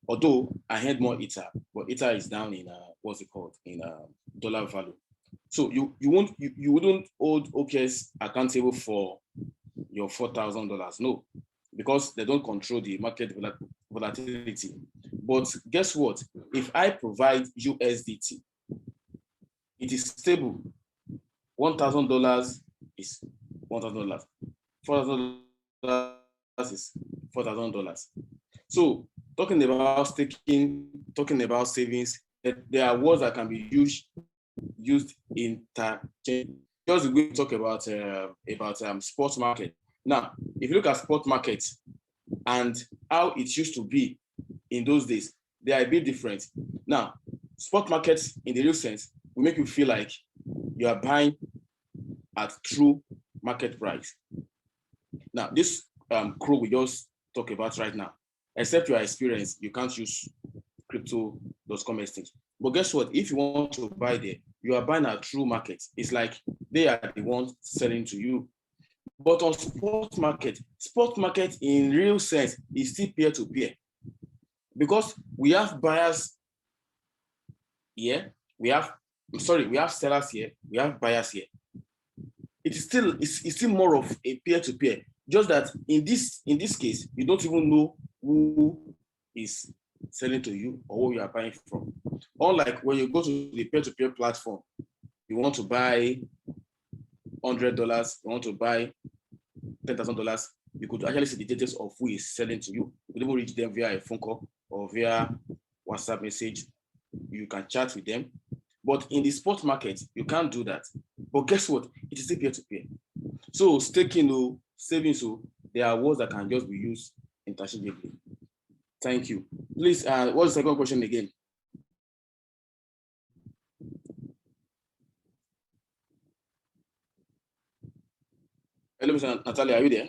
although I had more Ether, but Ether is down in what's it called, in dollar value. So you wouldn't hold OKEx accountable for your $4,000, no, because they don't control the market volatility. But guess what? If I provide USDT, it is stable. $1,000 is $1,000. $4,000 is $4,000. So talking about staking, talking about savings, there are words that can be used interchangeably. Just we talk about spot market. Now, if you look at spot market and how it used to be in those days, they are a bit different. Now, spot markets in the real sense will make you feel like you are buying at true market price. Now, this crow we just talk about right now, except you are experienced, you can't use crypto.com exchange. But guess what? If you want to buy there, you are buying at true market. It's like they are the ones selling to you. But on spot market in real sense is still peer-to-peer, because we have buyers here, we have sellers here, we have buyers here. It's still more of a peer-to-peer. Just that in this case, you don't even know who is selling to you or who you are buying from. Unlike when you go to the peer-to-peer platform, you want to buy $100, you want to buy $10,000, you could actually see the details of who is selling to you. You could even reach them via a phone call or via WhatsApp message. You can chat with them. But in the spot market, you can't do that. But guess what? It is still peer-to-peer. So staking, savings, there are words that can just be used interchangeably. Thank you. Please, what's the second question again? Hello, Mr. Natalia, are you there?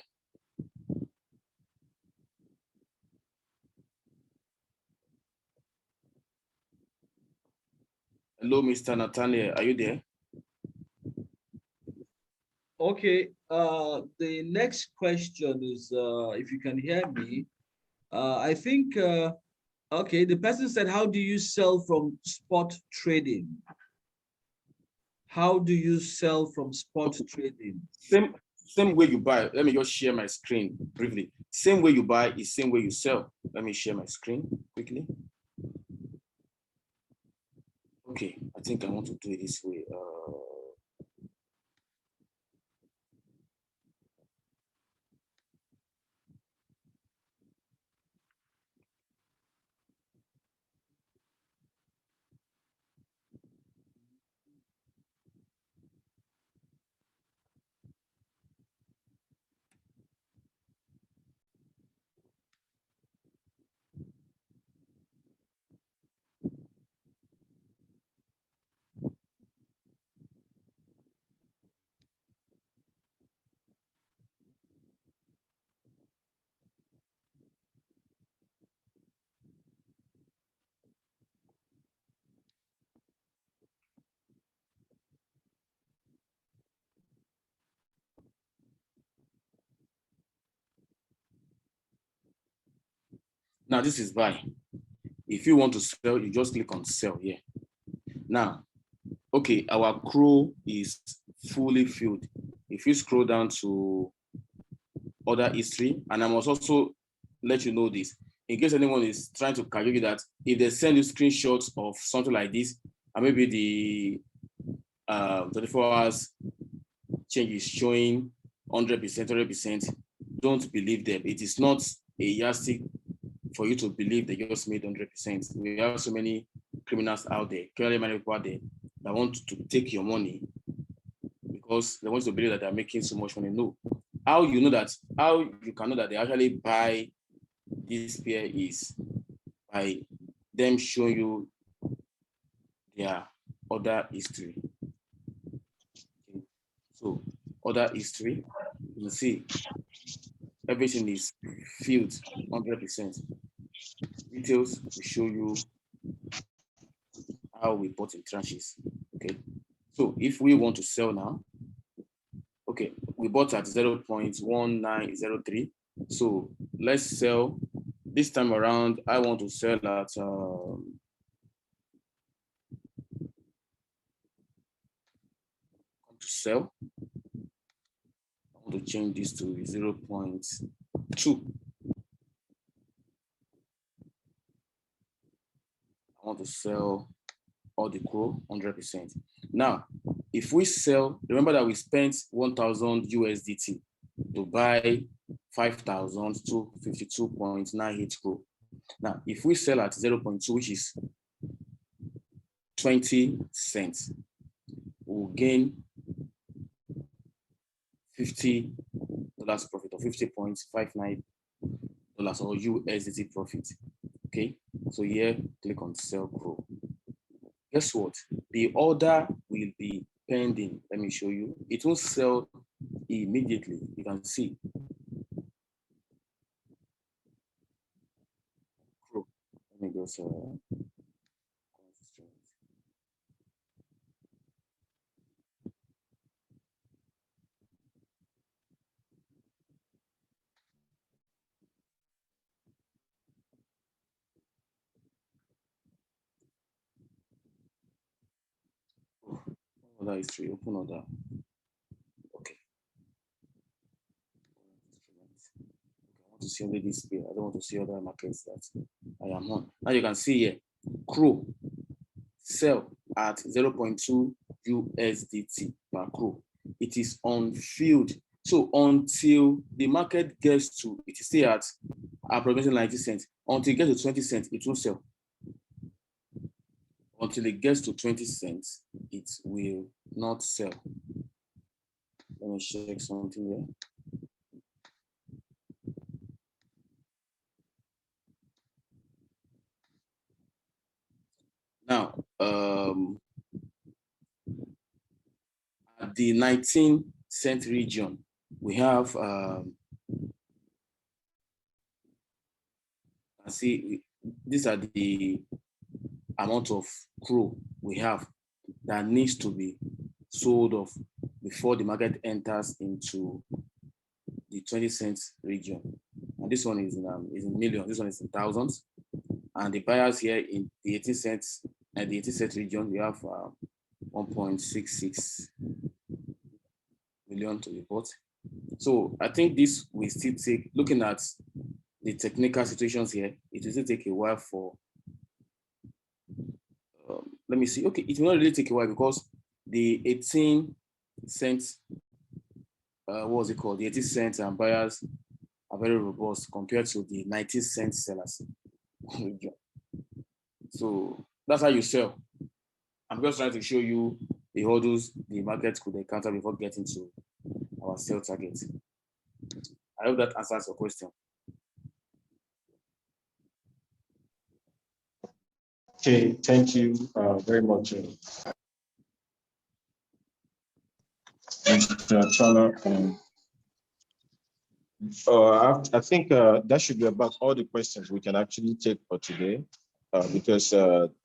Hello, Mr. Natalia, are you there? Okay, the next question is if you can hear me. I think, okay, the person said, how do you sell from spot trading? How do you sell from spot trading? Same way you buy. Let me just share my screen briefly. Same way you buy is same way you sell. Let me share my screen quickly. Okay, I think I want to do it this way. Now this is buy. If you want to sell, you just click on sell here. Now, okay, our crow is fully filled. If you scroll down to order history, and I must also let you know this, in case anyone is trying to calculate that, if they send you screenshots of something like this, and maybe the 24 hours change is showing 100%, 100%, don't believe them. It is not a yardstick for you to believe they just made 100%. We have so many criminals out there, clearly many people out there that want to take your money because they want to believe that they're making so much money. No. How you know that, how you can know that they actually buy this pair is by them showing you their order history. Okay. So order history, you see everything is filled 100%. Details will show you how we bought in tranches. Okay. So if we want to sell now, okay, we bought at 0.1903. So let's sell. This time around, I want to sell at to sell. I want to change this to 0.2. I want to sell all the crow 100%. Now, if we sell, remember that we spent 1,000 USDT to buy 5,252.98 crow. Now, if we sell at 0.2, which is 20 cents, we'll gain $50 profit or $50.59 or USDT profit. Okay, so here click on sell crow. Guess what? The order will be pending. Let me show you. It will sell immediately. You can see. Crow. Let me just order history, open order. Okay. I want to see only this here. I don't want to see other markets that I am on. Now you can see here, crow sell at 0.2 USDT per crow. It is on field. So until the market gets to, it is still at approximately 90 cents. Until it gets to 20 cents, it will sell. Until it gets to 20 cents, it will not sell. Let me check something here. Now, at the 19 cent region, we have, see, these are the amount of CRO we have that needs to be sold off before the market enters into the 20 cents region. And this one is in millions, this one is in thousands. And the buyers here in the 18 cents and the 18 cent region, we have 1.66 million to report. So I think this will still take, looking at the technical situations here, it will still take a while for, let me see, okay, it will not really take a while because the 18 cents, what was it called? The 18 cents and buyers are very robust compared to the 19 cent sellers. So that's how you sell. I'm just trying to show you the hurdles the market could encounter before getting to our sell target. I hope that answers your question. Okay, thank you very much, Mr. Tola. I think that should be about all the questions we can actually take for today, because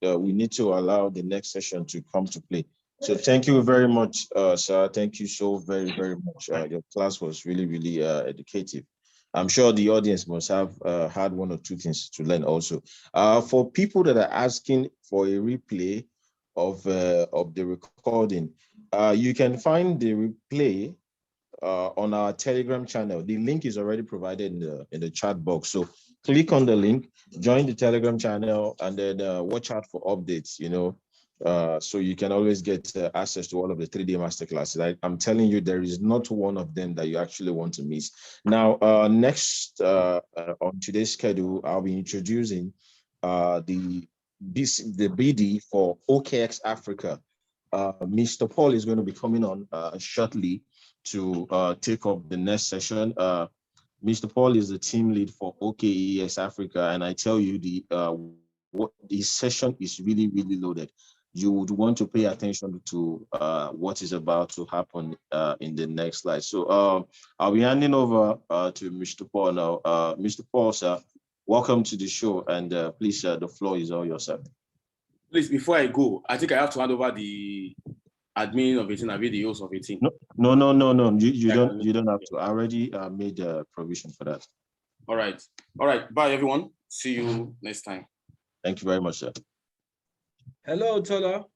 we need to allow the next session to come to play. So thank you very much, sir. Thank you so very, very much. Your class was really, really educative. I'm sure the audience must have had one or two things to learn also. For people that are asking for a replay of the recording, you can find the replay on our Telegram channel. The link is already provided in the chat box. So click on the link, join the Telegram channel, and then watch out for updates, so you can always get access to all of the 3D masterclasses. I'm telling you, there is not one of them that you actually want to miss. Now, next on today's schedule, I'll be introducing the BD for OKExAfrica. Mr. Paul is going to be coming on shortly to take up the next session. Mr. Paul is the team lead for OKExAfrica, and I tell you, the session is really, really loaded. You would want to pay attention to what is about to happen in the next slide. So I'll be handing over to Mr. Paul now. Mr. Paul, sir, welcome to the show, and please, the floor is all yours, sir. Please, before I go, I think I have to hand over the admin of 18, I'll be the host of 18. No. You don't have to. I already made a provision for that. All right. Bye, everyone. See you next time. Thank you very much, sir. Hello, Tola.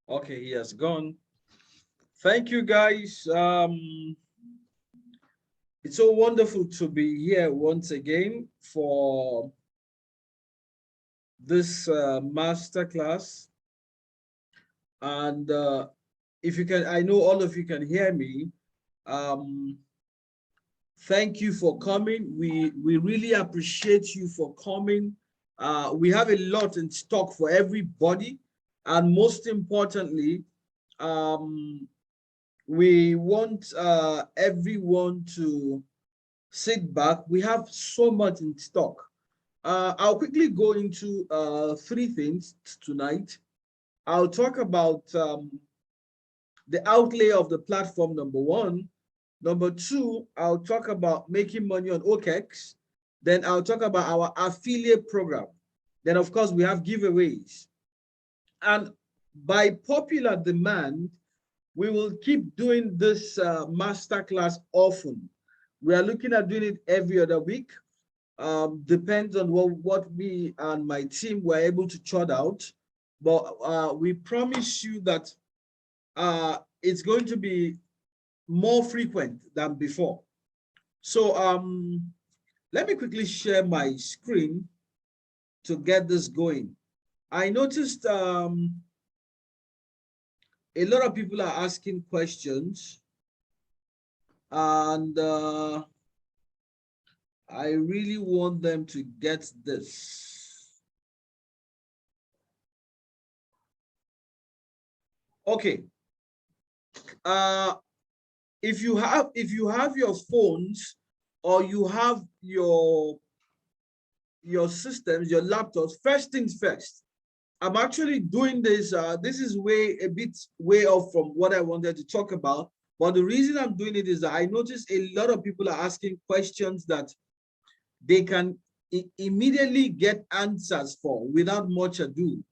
Okay, he has gone. Thank you, guys. It's so wonderful to be here once again for this masterclass. And if you can, I know all of you can hear me. Thank you for coming. We really appreciate you for coming. We have a lot in stock for everybody. And most importantly, we want everyone to sit back. We have so much in stock. I'll quickly go into 3 things tonight. I'll talk about the outlay of the platform, number 1. Number 2, I'll talk about making money on OKEx. Then I'll talk about our affiliate program. Then, of course, we have giveaways. And by popular demand, we will keep doing this masterclass often. We are looking at doing it every other week. Depends on what me and my team were able to chart out. But we promise you that it's going to be more frequent than before. So let me quickly share my screen to get this going. I noticed a lot of people are asking questions, and I really want them to get this. Okay. If you have your phones, or you have your systems, your laptops, first things first. I'm actually doing this. This is a bit way off from what I wanted to talk about, But the reason I'm doing it is that I notice a lot of people are asking questions that they can immediately get answers for without much ado.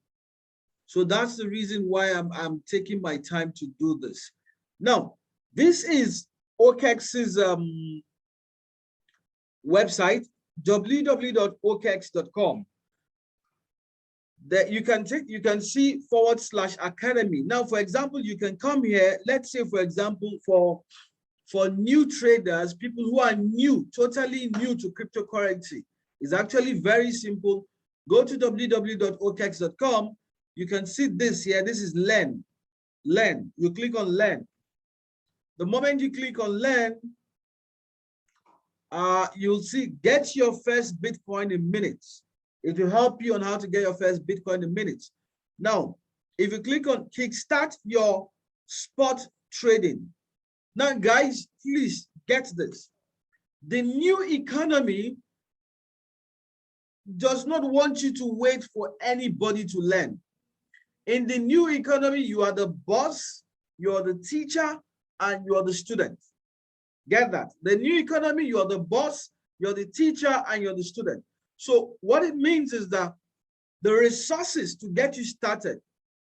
So that's the reason why I'm taking my time to do this. Now, this is OKEx's website, www.okex.com. That you can see /academy. Now, for example, you can come here. Let's say, for example, for new traders, people who are new, totally new to cryptocurrency, it's actually very simple. Go to www.okex.com. You can see this here. This is learn. Learn. You click on learn. The moment you click on learn, you'll see get your first Bitcoin in minutes. It will help you on how to get your first Bitcoin in minutes. Now, if you click on kickstart your spot trading. Now, guys, please get this. The new economy does not want you to wait for anybody to learn. In the new economy, you are the boss, you are the teacher, and you are the student. Get that? The new economy, you are the boss, you're the teacher, and you're the student. So what it means is that the resources to get you started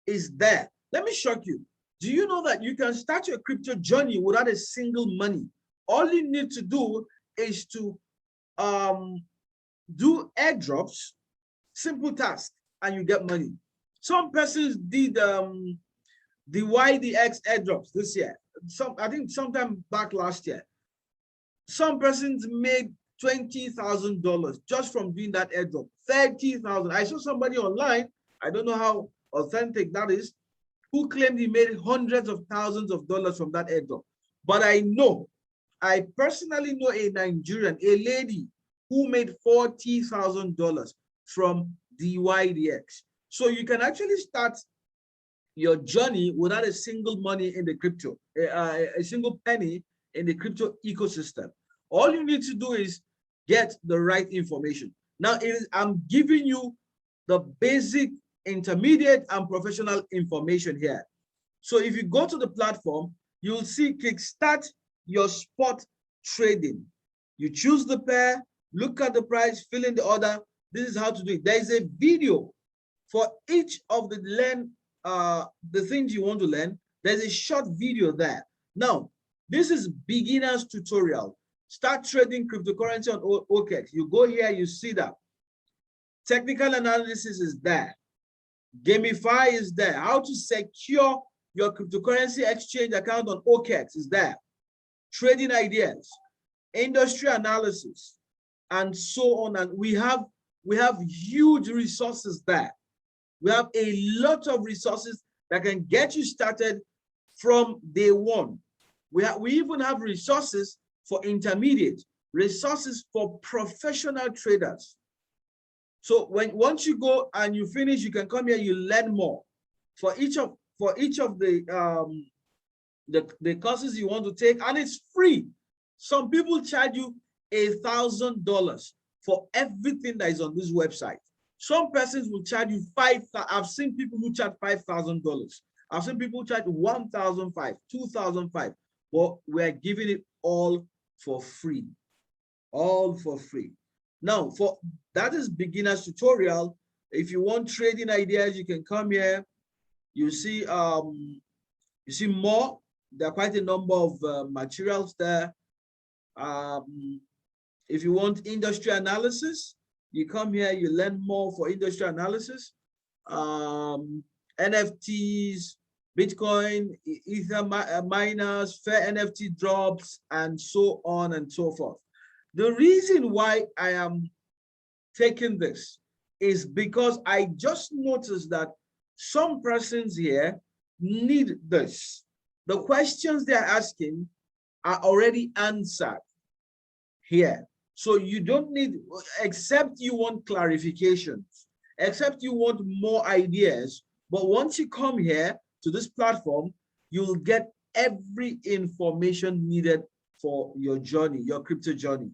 is there. Let me shock you. Do you know that you can start your crypto journey without a single money? All you need to do is to do airdrops, simple task, and you get money. Some persons did the YDX airdrops this year. I think sometime back last year. Some persons made $20,000 just from doing that airdrop. 30,000. I saw somebody online, I don't know how authentic that is, who claimed he made hundreds of thousands of dollars from that airdrop. But I personally know a Nigerian, a lady who made $40,000 from DYDX. So you can actually start your journey without a single money in the crypto, a single penny in the crypto ecosystem. All you need to do is get the right information. Now, I'm giving you the basic, intermediate, and professional information here. So if you go to the platform, you'll see kickstart your spot trading. You choose the pair, look at the price, fill in the order. This is how to do it. There is a video for each of the things you want to learn. There's a short video there. Now, this is beginner's tutorial. Start trading cryptocurrency on OKEx. You go here, you see that. Technical analysis is there. Gamify is there. How to secure your cryptocurrency exchange account on OKEx is there. Trading ideas, industry analysis, and so on. And we have huge resources there. We have a lot of resources that can get you started from day one. We even have resources for intermediate, resources for professional traders. So once you go and you finish, you can come here, you learn more. For each of the courses you want to take, and it's free. Some people charge you $1,000 for everything that is on this website. Some persons will charge you $5,000. I've seen people who charge $5,000. I've seen people charge $1,500, $2,500. But we're giving it all for free. All for free. Now, that is beginner's tutorial. If you want trading ideas, you can come here. You see more. There are quite a number of materials there. If you want industry analysis, you come here, you learn more for industry analysis. NFTs, Bitcoin, Ether miners, fair NFT drops, and so on and so forth. The reason why I am taking this is because I just noticed that some persons here need this. The questions they're asking are already answered here. So you don't need, except you want clarifications, except you want more ideas. But once you come here to this platform, you'll get every information needed for your journey, your crypto journey.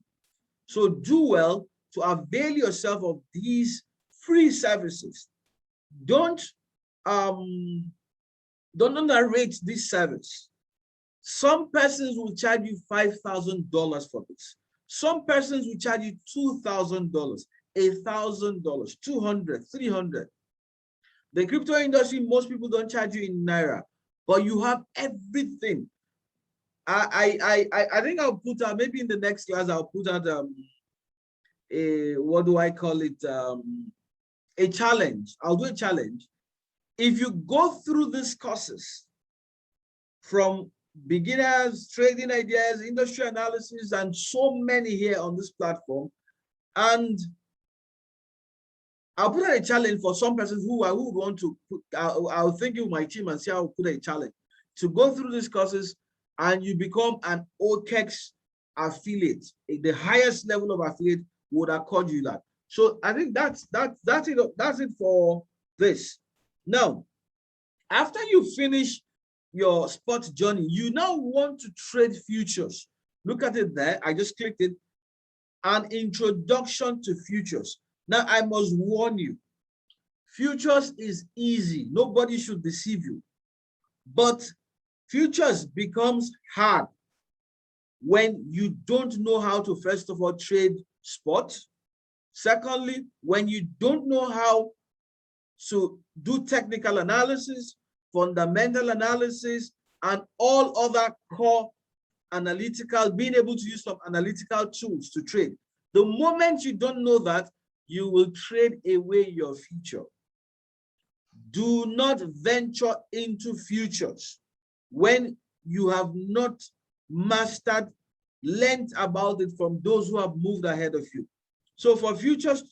So do well to avail yourself of these free services. Don't underrate this service. Some persons will charge you $5,000 for this. Some persons will charge you $2,000, $1,000, 200, 300. The crypto industry, most people don't charge you in Naira, but you have everything. I think I'll put out, maybe in the next class, I'll put out what do I call it? A challenge. I'll do a challenge. If you go through these courses from beginners, trading ideas, industry analysis, and so many here on this platform, and I'll put out a challenge for some persons who want to put, I'll think with my team and see how I'll put a challenge to go through these courses, and you become an OKEx affiliate. The highest level of affiliate would accord you that. So I think that's it for this. Now, after you finish your spot journey, you now want to trade futures. Look at it there. I just clicked it. An introduction to futures. Now, I must warn you, futures is easy. Nobody should deceive you. But futures becomes hard when you don't know how to, first of all, trade spot. Secondly, when you don't know how to do technical analysis, fundamental analysis, and all other core analytical, being able to use some analytical tools to trade. The moment you don't know that, you will trade away your future. Do not venture into futures when you have not mastered, learned about it from those who have moved ahead of you. So for futures,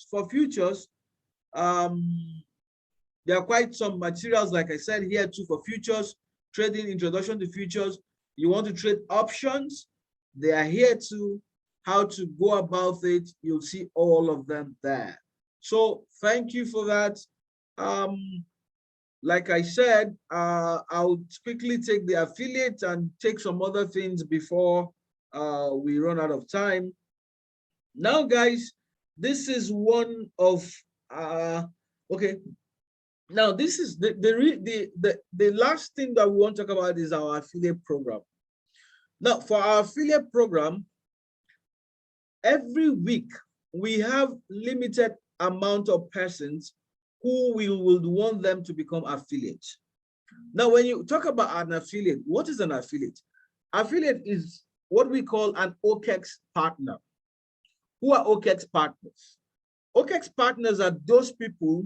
there are quite some materials, like I said here too, for futures, trading, introduction to futures. You want to trade options, they are here too. How to go about it, you'll see all of them there. So thank you for that. Like I said, I'll quickly take the affiliate and take some other things before we run out of time. Now, guys, this is one of okay. Now, this is the last thing that we want to talk about is our affiliate program. Now, for our affiliate program, every week we have limited amount of persons who we will want them to become affiliates. Now, when you talk about an affiliate, what is an affiliate? Affiliate is what we call an OKEx partner. Who are OKEx partners? OKEx partners are those people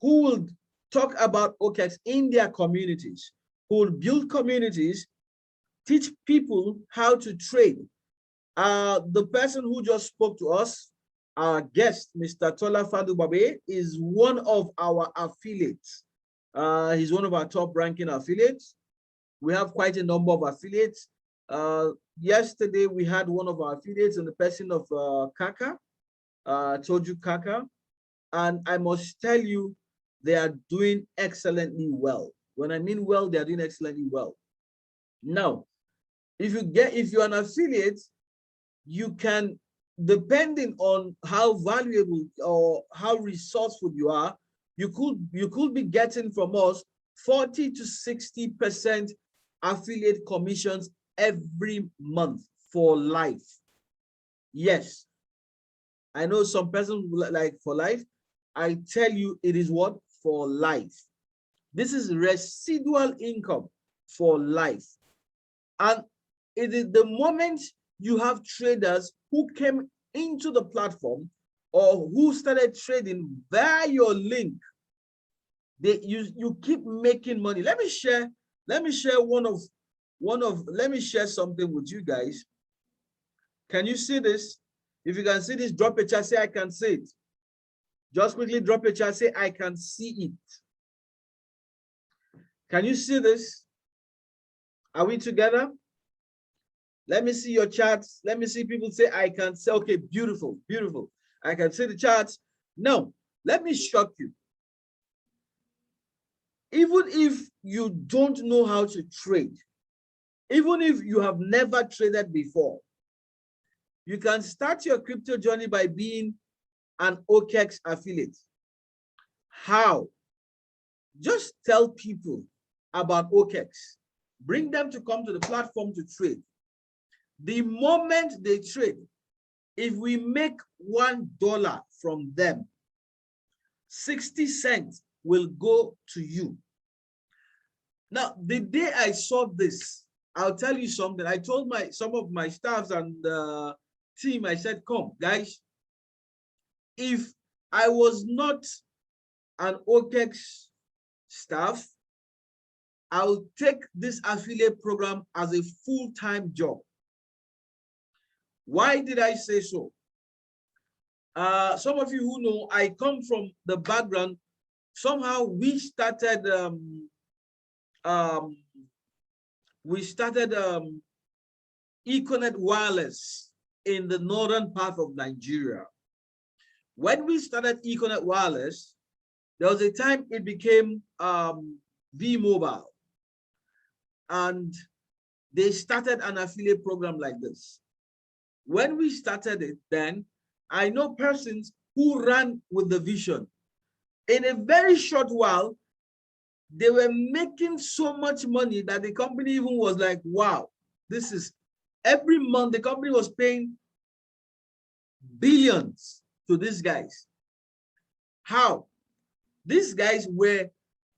who will talk about OKEx in their communities, who will build communities, teach people how to trade. The person who just spoke to us, our guest, Mr. Tola Fadugbagbe, is one of our affiliates. He's one of our top ranking affiliates. We have quite a number of affiliates. Yesterday, we had one of our affiliates in the person of Kaka, Toju Kaka. And I must tell you, they are doing excellently well. When I mean well, they are doing excellently well. Now, if you're an affiliate, you can, depending on how valuable or how resourceful you are, you could be getting from us 40 to 60% affiliate commissions every month for life. Yes, I know some person like for life. I tell you, it is what? For life. This is residual income for life. And it is the moment you have traders who came into the platform or who started trading via your link, you keep making money. Let me share something with you guys. Can you see this? If you can see this, drop a chat, say I can see it. Just quickly drop a chat, say I can see it. Can you see this? Are we together? Let me see your charts. Let me see people say I can see. Okay, beautiful, beautiful. I can see the charts. Now, let me shock you. Even if you don't know how to trade, even if you have never traded before, you can start your crypto journey by being an OKEx affiliate. How? Just tell people about OKEx. bring them to come to the platform to trade. The moment they trade, if we make $1 from them, 60 cents will go to you. Now, the day I saw this, I'll tell you something. I told some of my staffs and the team, I said, come, guys, if I was not an OKEx staff, I'll take this affiliate program as a full-time job. Why did I say so? Some of you who know, I come from the background. Somehow we started Econet Wireless in the northern part of Nigeria. When we started Econet Wireless, there was a time it became V-Mobile, and they started an affiliate program like this. When we started it, then I know persons who ran with the vision. In a very short while, they were making so much money that the company even was like, wow, this is, every month the company was paying billions to these guys. How? These guys were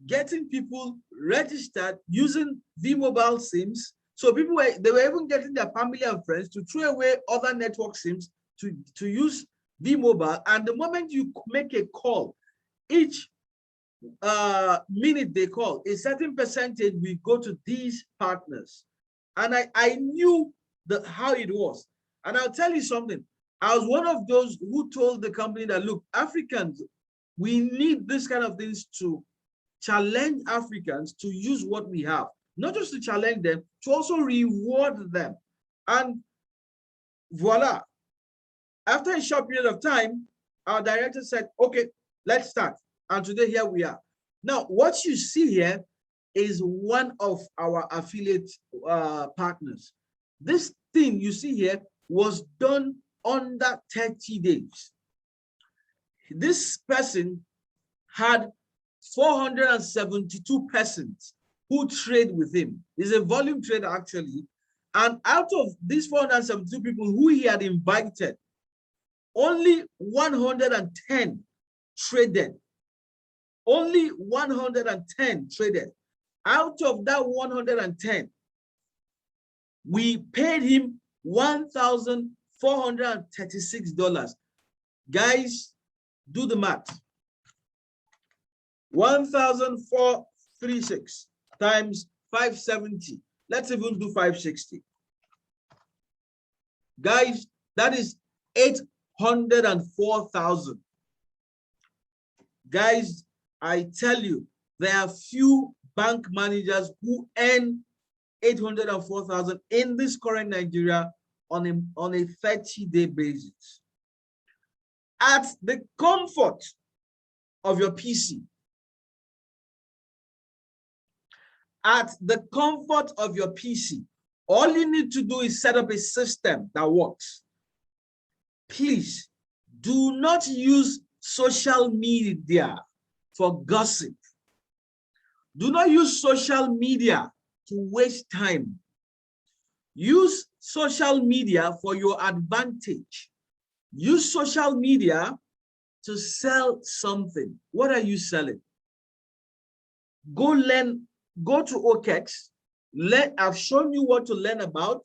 getting people registered using V-Mobile SIMs. So people they were even getting their family and friends to throw away other network SIMs to use V-Mobile. And the moment you make a call, each minute they call, a certain percentage will go to these partners. And I knew how it was. And I'll tell you something. I was one of those who told the company that, look, Africans, we need this kind of things to challenge Africans to use what we have. Not just to challenge them, to also reward them. And voila. After a short period of time, our director said, okay, let's start. And today, here we are. Now, what you see here is one of our affiliate partners. This thing you see here was done under 30 days. This person had 472 persons who trade with him. He's a volume trader, actually. And out of these 472 people who he had invited, only 110 traded. Only 110 traded. Out of that 110, we paid him $1,436. Guys, do the math. 1,436 times 570. Let's even do 560. Guys, that is 804,000. Guys, I tell you, there are few bank managers who earn 804,000 in this current Nigeria on a 30-day basis. At the comfort of your PC. At the comfort of your PC. All you need to do is set up a system that works. Please do not use social media for gossip. Do not use social media to waste time. Use social media for your advantage. Use social media to sell something. What are you selling? Go learn, go to OKEx. I've shown you what to learn about.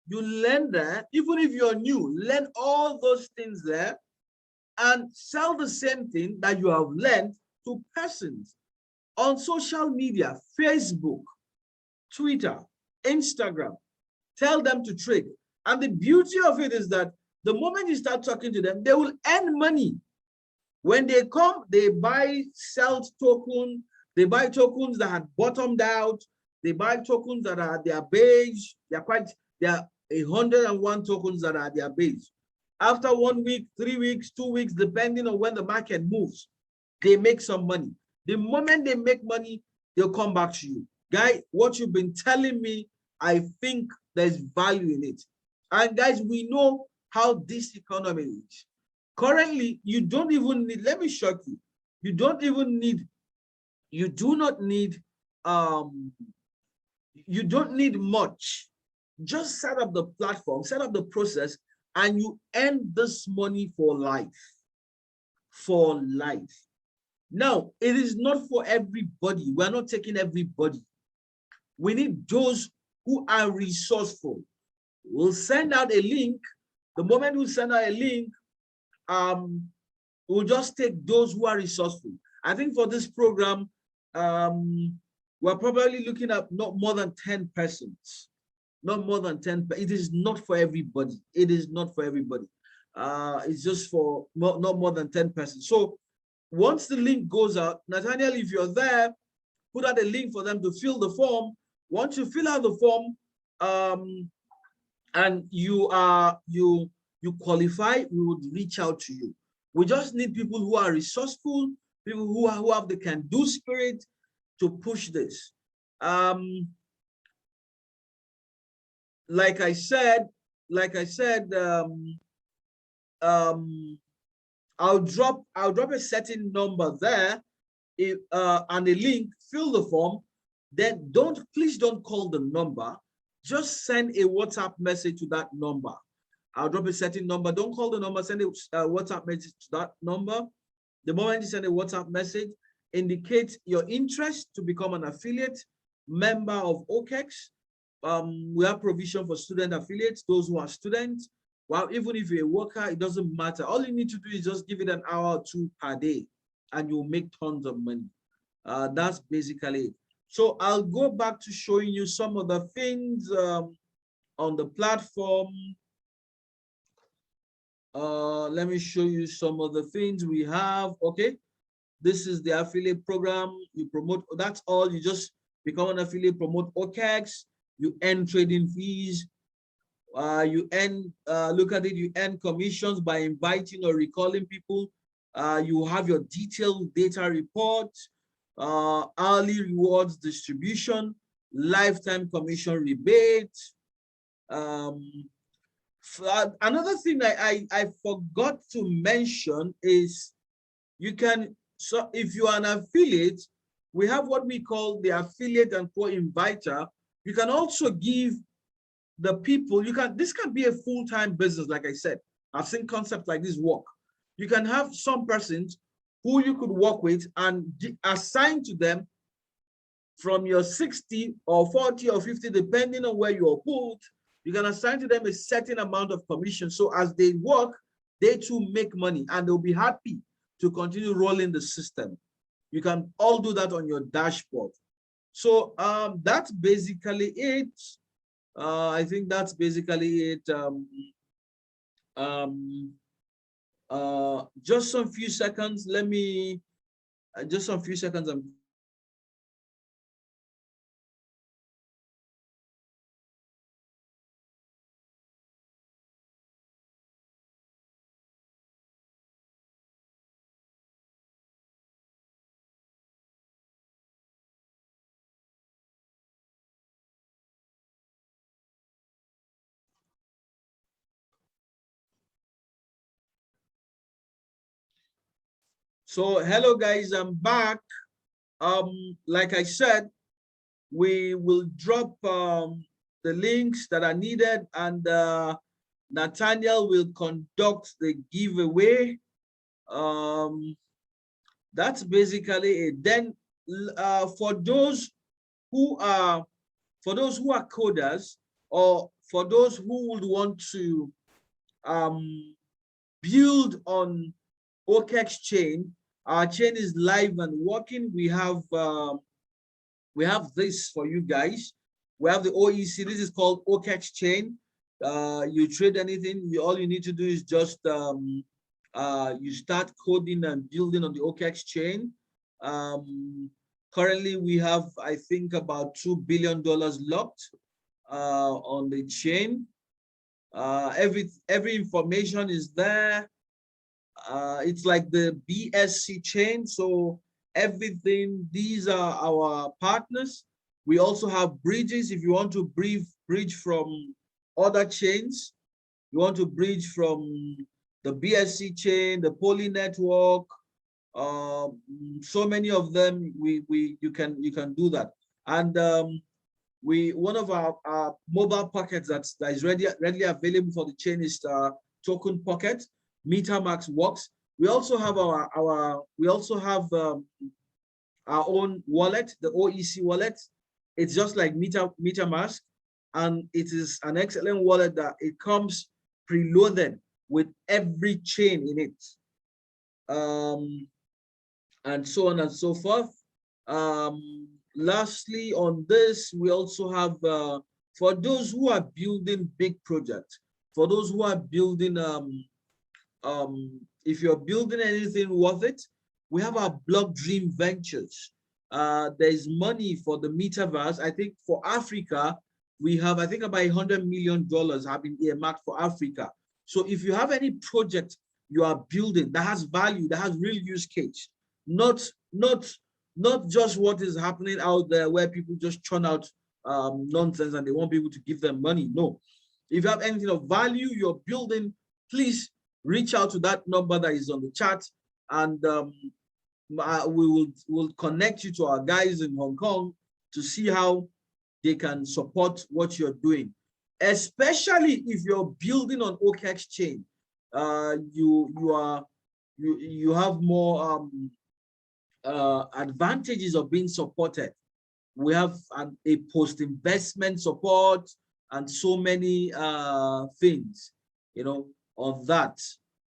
You learn there, even if you're new, learn all those things there and sell the same thing that you have learned to persons on social media, Facebook, Twitter, Instagram. Tell them to trade. And the beauty of it is that the moment you start talking to them, they will earn money. When they come, they buy, sell tokens. They buy tokens that had bottomed out. They buy tokens that are their beige. There are 101 tokens that are their beige. After 1 week, 3 weeks, 2 weeks, depending on when the market moves, they make some money. The moment they make money, they'll come back to you. Guy, what you've been telling me, I think there's value in it. And guys, we know how this economy is. Currently, you don't even need, let me shock you, you do not need You don't need much. Just set up the platform, set up the process, and you earn this money for life. For life. Now, it is not for everybody. We're not taking everybody. We need those who are resourceful. We'll send out a link. The moment we send out a link, we'll just take those who are resourceful. I think for this program, we're probably looking at not more than 10 persons. Not more than 10. It is not for everybody. It is not for everybody. It's just for not more than 10 persons. So once the link goes out, Nathaniel, if you're there, put out a link for them to fill the form. Once you fill out the form, and you qualify, we would reach out to you. We just need people who are resourceful, people who have the can-do spirit to push this. Like I said, I'll drop a certain number there, and a link. Fill the form. Then please don't call the number. Just send a WhatsApp message to that number. I'll drop a certain number. Don't call the number. Send a WhatsApp message to that number. The moment you send a WhatsApp message, indicate your interest to become an affiliate member of OKEx. We have provision for student affiliates, those who are students. Well, even if you're a worker, it doesn't matter. All you need to do is just give it an hour or two per day, and you'll make tons of money. That's basically it. So I'll go back to showing you some of the things on the platform. Let me show you some of the things we have. Okay, this is the affiliate program. You promote, that's all. You just become an affiliate, promote OKEx. You earn trading fees. You earn, look at it, you earn commissions by inviting or recalling people. You have your detailed data report, hourly rewards distribution, lifetime commission rebate. Another thing I forgot to mention is you can, so if you are an affiliate, we have what we call the affiliate and co-inviter. You can also give the people, this can be a full-time business. Like I said, I've seen concepts like this work. You can have some persons who you could work with and assign to them from your 60 or 40 or 50, depending on where you are put, you can assign to them a certain amount of commission. So as they work, they too make money and they'll be happy to continue rolling the system. You can all do that on your dashboard. So that's basically it. I think that's basically it. Just some few seconds. Let me, just some few seconds. So hello guys, I'm back. Like I said, we will drop the links that are needed, and Nathaniel will conduct the giveaway. That's basically it. Then for those who are coders, or for those who would want to build on OKEx chain, our chain is live and working. We have this for you guys. We have the OEC. This is called OKEx chain. You trade anything, all you need to do is just you start coding and building on the OKEx chain. Currently, we have, I think, about $2 billion locked on the chain. Every information is there. It's like the BSC chain. So everything, these are our partners. We also have bridges. If you want to bridge from other chains, you want to bridge from the BSC chain, the Poly network, so many of them, you can do that. And one of our mobile pockets that is readily available for the chain is Token Pocket. MetaMask works. We also have our own wallet, the OEC wallet. It's just like MetaMask, and it is an excellent wallet that it comes preloaded with every chain in it, and so on and so forth. Lastly, on this, we also have for those who are building big projects, for those who are building if you're building anything worth it, we have our Block Dream Ventures. There's money for the metaverse. I think for Africa, we have, I think, about $100 million have been earmarked for Africa. So if you have any project you are building that has value, that has real use case, not just what is happening out there where people just churn out nonsense and they want people to give them money. No, if you have anything of value you're building, please reach out to that number that is on the chat, and we'll connect you to our guys in Hong Kong to see how they can support what you're doing, especially if you're building on OKEx chain. You have more advantages of being supported. We have a post-investment support and so many things, of that.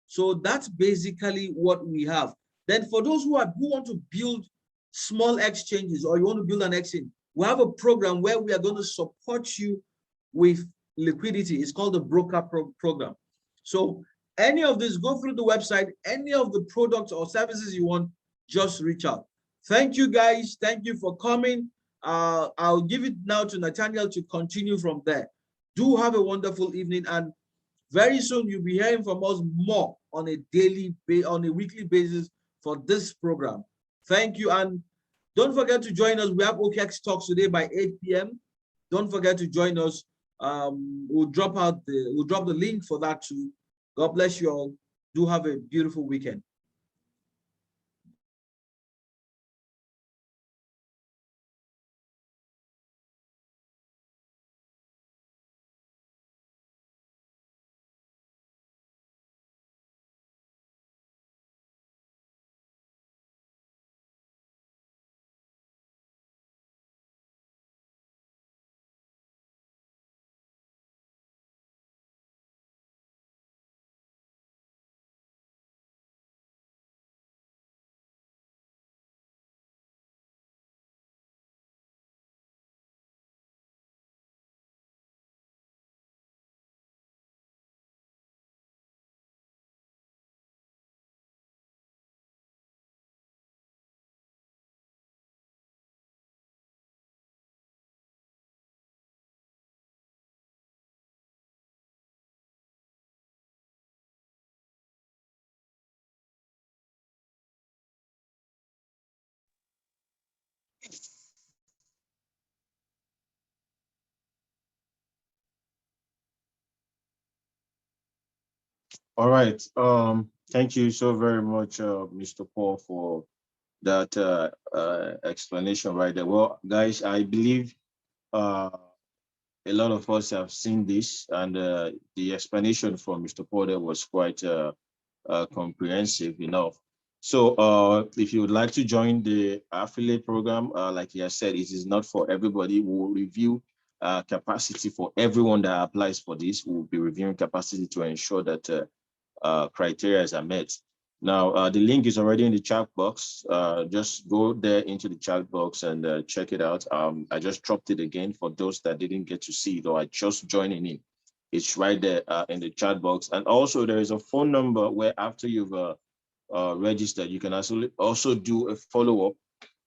So that's basically what we have. Then for those who want to build small exchanges, or you want to build an exchange, we have a program where we are going to support you with liquidity. It's called the broker program. So any of this, go through the website, any of the products or services you want, just reach out. Thank you, guys. Thank you for coming. I'll give it now to Nathaniel to continue from there. Do have a wonderful evening, and very soon you'll be hearing from us more on a weekly basis for this program. Thank you, and don't forget to join us. We have OKEx Talks today by 8 p.m. Don't forget to join us. We'll drop the link for that too. God bless you all. Do have a beautiful weekend. All right. Thank you so very much, Mr. Paul, for that explanation right there. Well, guys, I believe a lot of us have seen this, and the explanation from Mr. Paul there was quite comprehensive enough. So if you would like to join the affiliate program, like he has said, it is not for everybody. We will review capacity for everyone that applies for this. We will be reviewing capacity to ensure that criteria are met. Now, the link is already in the chat box. Just go there into the chat box and check it out. I just dropped it again for those that didn't get to see it or are just joining in. It's right there in the chat box. And also there is a phone number where after you've registered, you can also do a follow-up,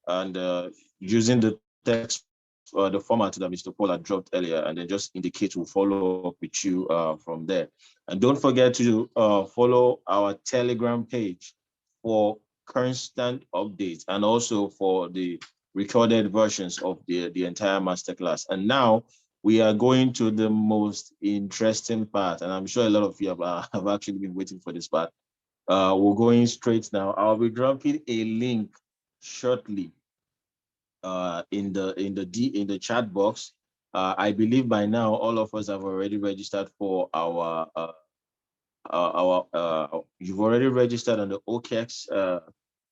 and using the text, the format that Mr. Paul had dropped earlier, and then just indicate we'll follow up with you from there. And don't forget to follow our Telegram page for constant updates, and also for the recorded versions of the entire masterclass. And now we are going to the most interesting part, and I'm sure a lot of you have actually been waiting for this part. We're going straight now. I'll be dropping a link shortly in the chat box, I believe by now all of us have already registered for our you've already registered on the OKEx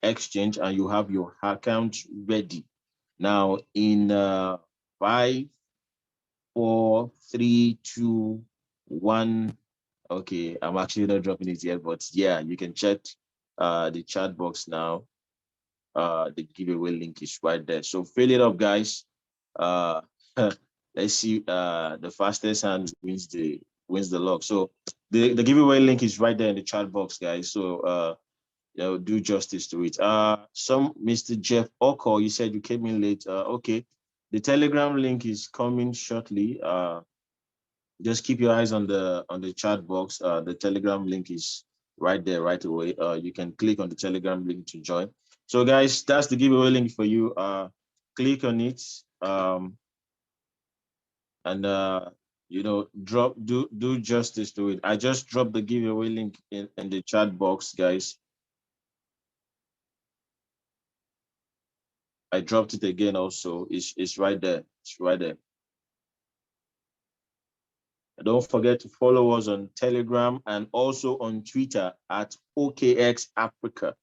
exchange, and you have your account ready. Now in 5, 4, 3, 2, 1. Okay, I'm actually not dropping it yet, but yeah, you can check the chat box now. The giveaway link is right there. So fill it up, guys. Let's see. The fastest hand wins the log. So the giveaway link is right there in the chat box, guys. So do justice to it. Some Mr. Jeff Oko, you said you came in late. Okay, the Telegram link is coming shortly. Just keep your eyes on the chat box. The Telegram link is right there right away. You can click on the Telegram link to join. So guys, that's the giveaway link for you. Click on it. And do justice to it. I just dropped the giveaway link in the chat box, guys. I dropped it again also. It's right there. It's right there. Don't forget to follow us on Telegram and also on Twitter at OKExAfrica.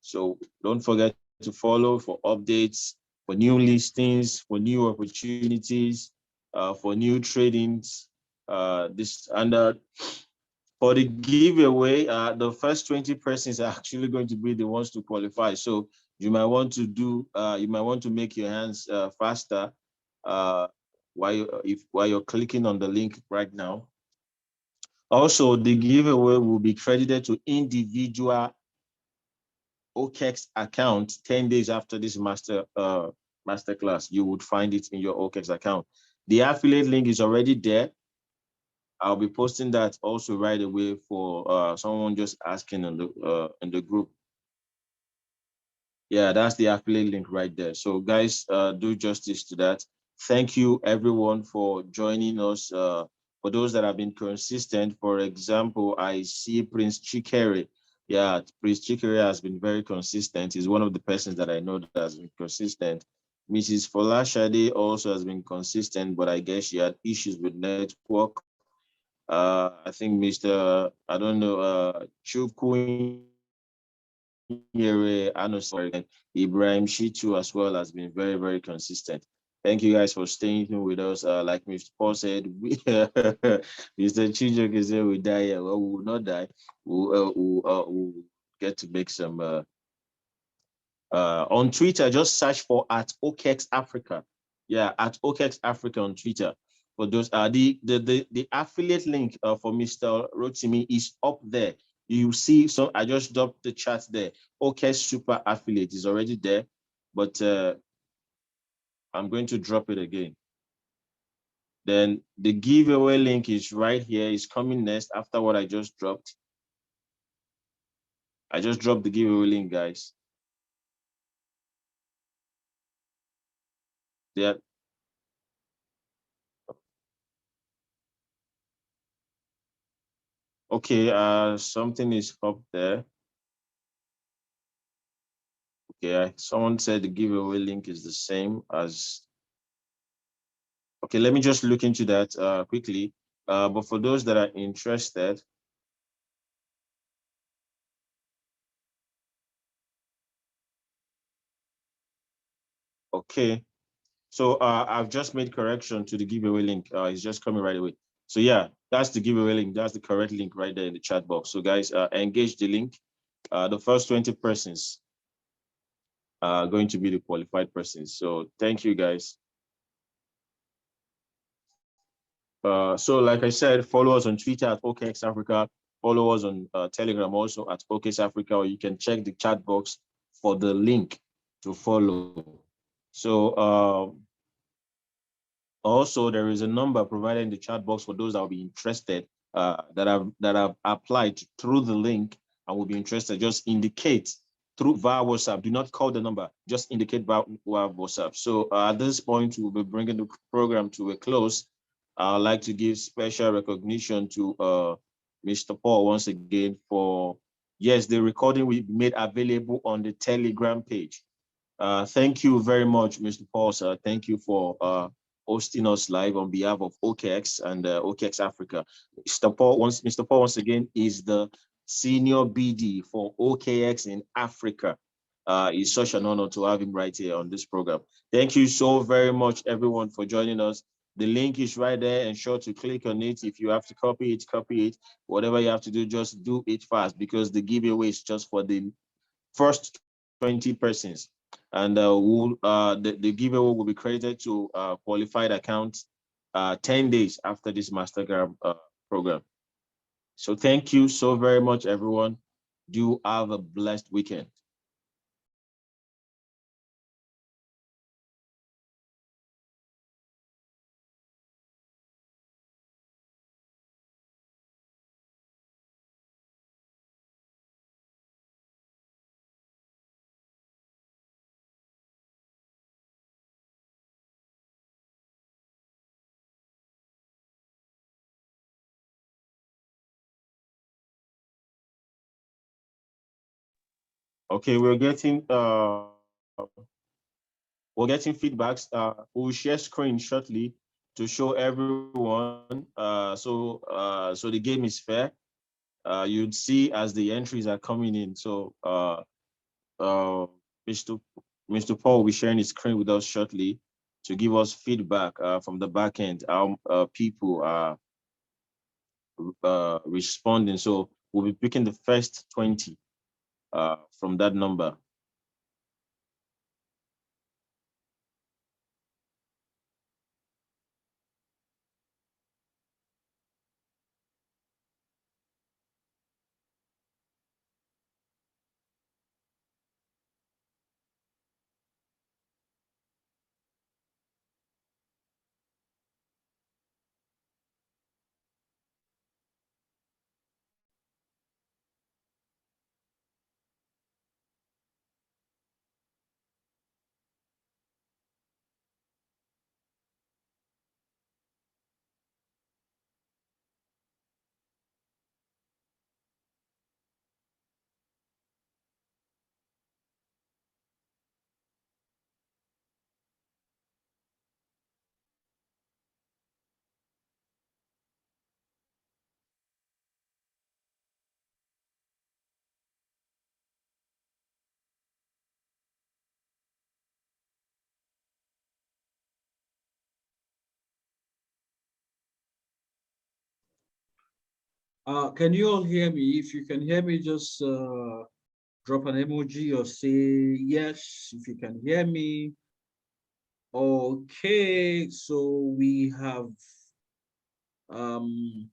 So don't forget to follow for updates, for new listings, for new opportunities, for new tradings. For the giveaway, the first 20 persons are actually going to be the ones to qualify. So you might want to make your hands faster while you're clicking on the link right now. Also, the giveaway will be credited to individual OKEx account 10 days after this masterclass. You would find it in your OKEx account. The affiliate link is already there. I'll be posting that also right away for someone just asking in the group. Yeah, that's the affiliate link right there. So guys, do justice to that. Thank you everyone for joining us. For those that have been consistent, for example, I see Prince Chikere. Yeah, Prince Chikere has been very consistent. He's one of the persons that I know that has been consistent. Mrs. Folashade also has been consistent, but I guess she had issues with network. I think Mr. I don't know, Chukwu Ibrahim Shitu as well has been very, very consistent. Thank you guys for staying here with us. Like Mr. Paul said, Mr. Chijok said we die. Well, we will not die. We'll get to make some. On Twitter, just search for at OKExAfrica. Yeah, at OKExAfrica on Twitter. For those, the affiliate link for Mr. Rotimi is up there. You see, so I just dropped the chat there. OKEx Super Affiliate is already there, but I'm going to drop it again. Then the giveaway link is right here. It's coming next after what I just dropped. I just dropped the giveaway link, guys. Yeah. Okay, something is up there. Okay, someone said the giveaway link is the same as. Okay, let me just look into that quickly. But for those that are interested, okay. So I've just made correction to the giveaway link. It's just coming right away. So yeah, that's the giveaway link. That's the correct link right there in the chat box. So guys, engage the link. The first 20 persons are going to be the qualified persons. So thank you guys. So like I said, follow us on Twitter at OKExAfrica. Follow us on Telegram also at OKExAfrica, or you can check the chat box for the link to follow. So also, there is a number provided in the chat box for those that will be interested, that have applied through the link and will be interested. Just indicate via WhatsApp. Do not call the number. Just indicate via WhatsApp. So at this point, we'll be bringing the program to a close. I'd like to give special recognition to Mr. Paul once again for, yes, the recording will be made available on the Telegram page. Thank you very much, Mr. Paul, sir. Thank you for hosting us live on behalf of OKEx and OKExAfrica. Mr. Paul, once again, is the senior BD for OKEx in Africa. It's such an honor to have him right here on this program. Thank you so very much, everyone, for joining us. The link is right there. Ensure to click on it. If you have to copy it, copy it. Whatever you have to do, just do it fast, because the giveaway is just for the first 20 persons. And the giveaway will be credited to qualified accounts 10 days after this Mastercard program. So thank you so very much, everyone. Do have a blessed weekend. Okay, we're getting feedbacks. We'll share screen shortly to show everyone. So the game is fair. You'd see as the entries are coming in. So Mr. Paul will be sharing his screen with us shortly to give us feedback from the back end, how people are responding. So we'll be picking the first 20 from that number. Can you all hear me? If you can hear me, just drop an emoji or say yes if you can hear me. Okay, so um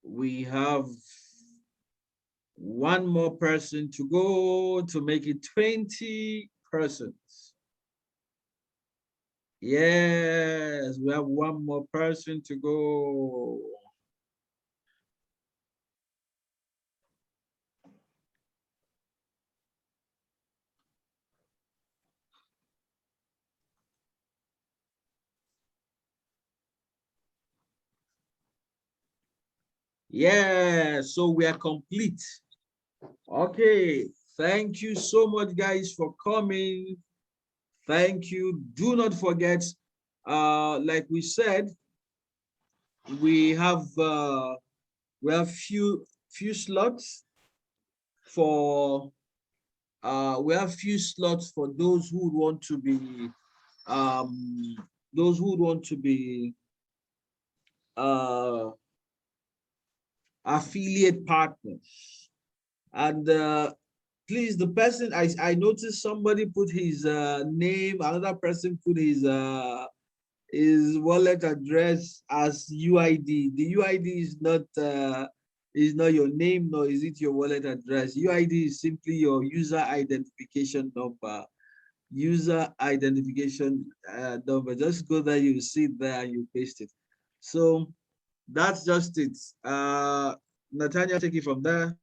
we have one more person to go to make it 20 persons. Yes, we have one more person to go. Yeah, so we are complete. Okay, thank you so much, guys, for coming. Thank you. Do not forget, like we said, we have few slots for those who would want to be um those who would want to be uh affiliate partners. And please, the person I noticed somebody put his name, another person put his wallet address as UID. The UID is not your name, nor is it your wallet address. UID is simply your user identification number. User identification number. Just go there, you see it there, and you paste it. So that's just it. Nathaniel, take it from there.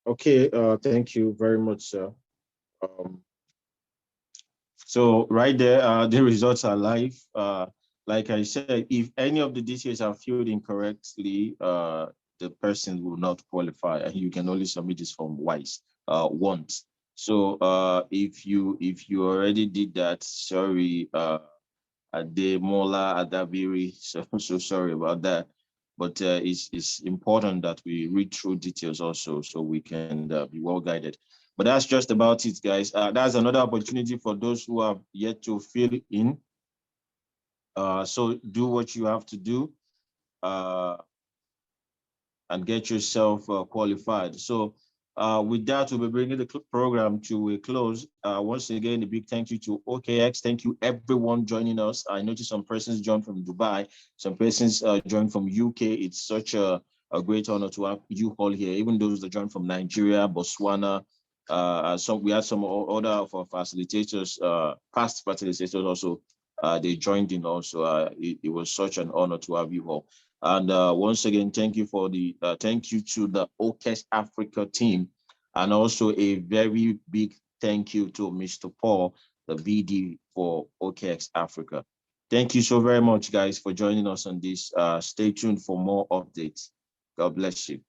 Okay, thank you very much, sir. Um, so right there, the results are live. Like I said, if any of the details are filled incorrectly, the person will not qualify, and you can only submit this form once. So if you already did that, sorry, Ademola Adabiri, so sorry about that. But it's important that we read through details also, so we can be well guided. But that's just about it, guys. That's another opportunity for those who have yet to fill in. So do what you have to do. And get yourself qualified. So with that, we'll be bringing the program to a close. Once again, a big thank you to OKEx. Thank you everyone joining us. I noticed some persons joined from Dubai, some persons joined from UK. It's such a great honor to have you all here, even those that joined from Nigeria, Botswana. We had some other of our facilitators, past facilitators also. They joined in also. It was such an honor to have you all. And once again, thank you thank you to the OKExAfrica team, and also a very big thank you to Mr. Paul, the VD for OKExAfrica. Thank you so very much, guys, for joining us on this. Stay tuned for more updates. God bless you.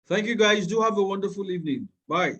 Thank you, guys. Do have a wonderful evening. Bye.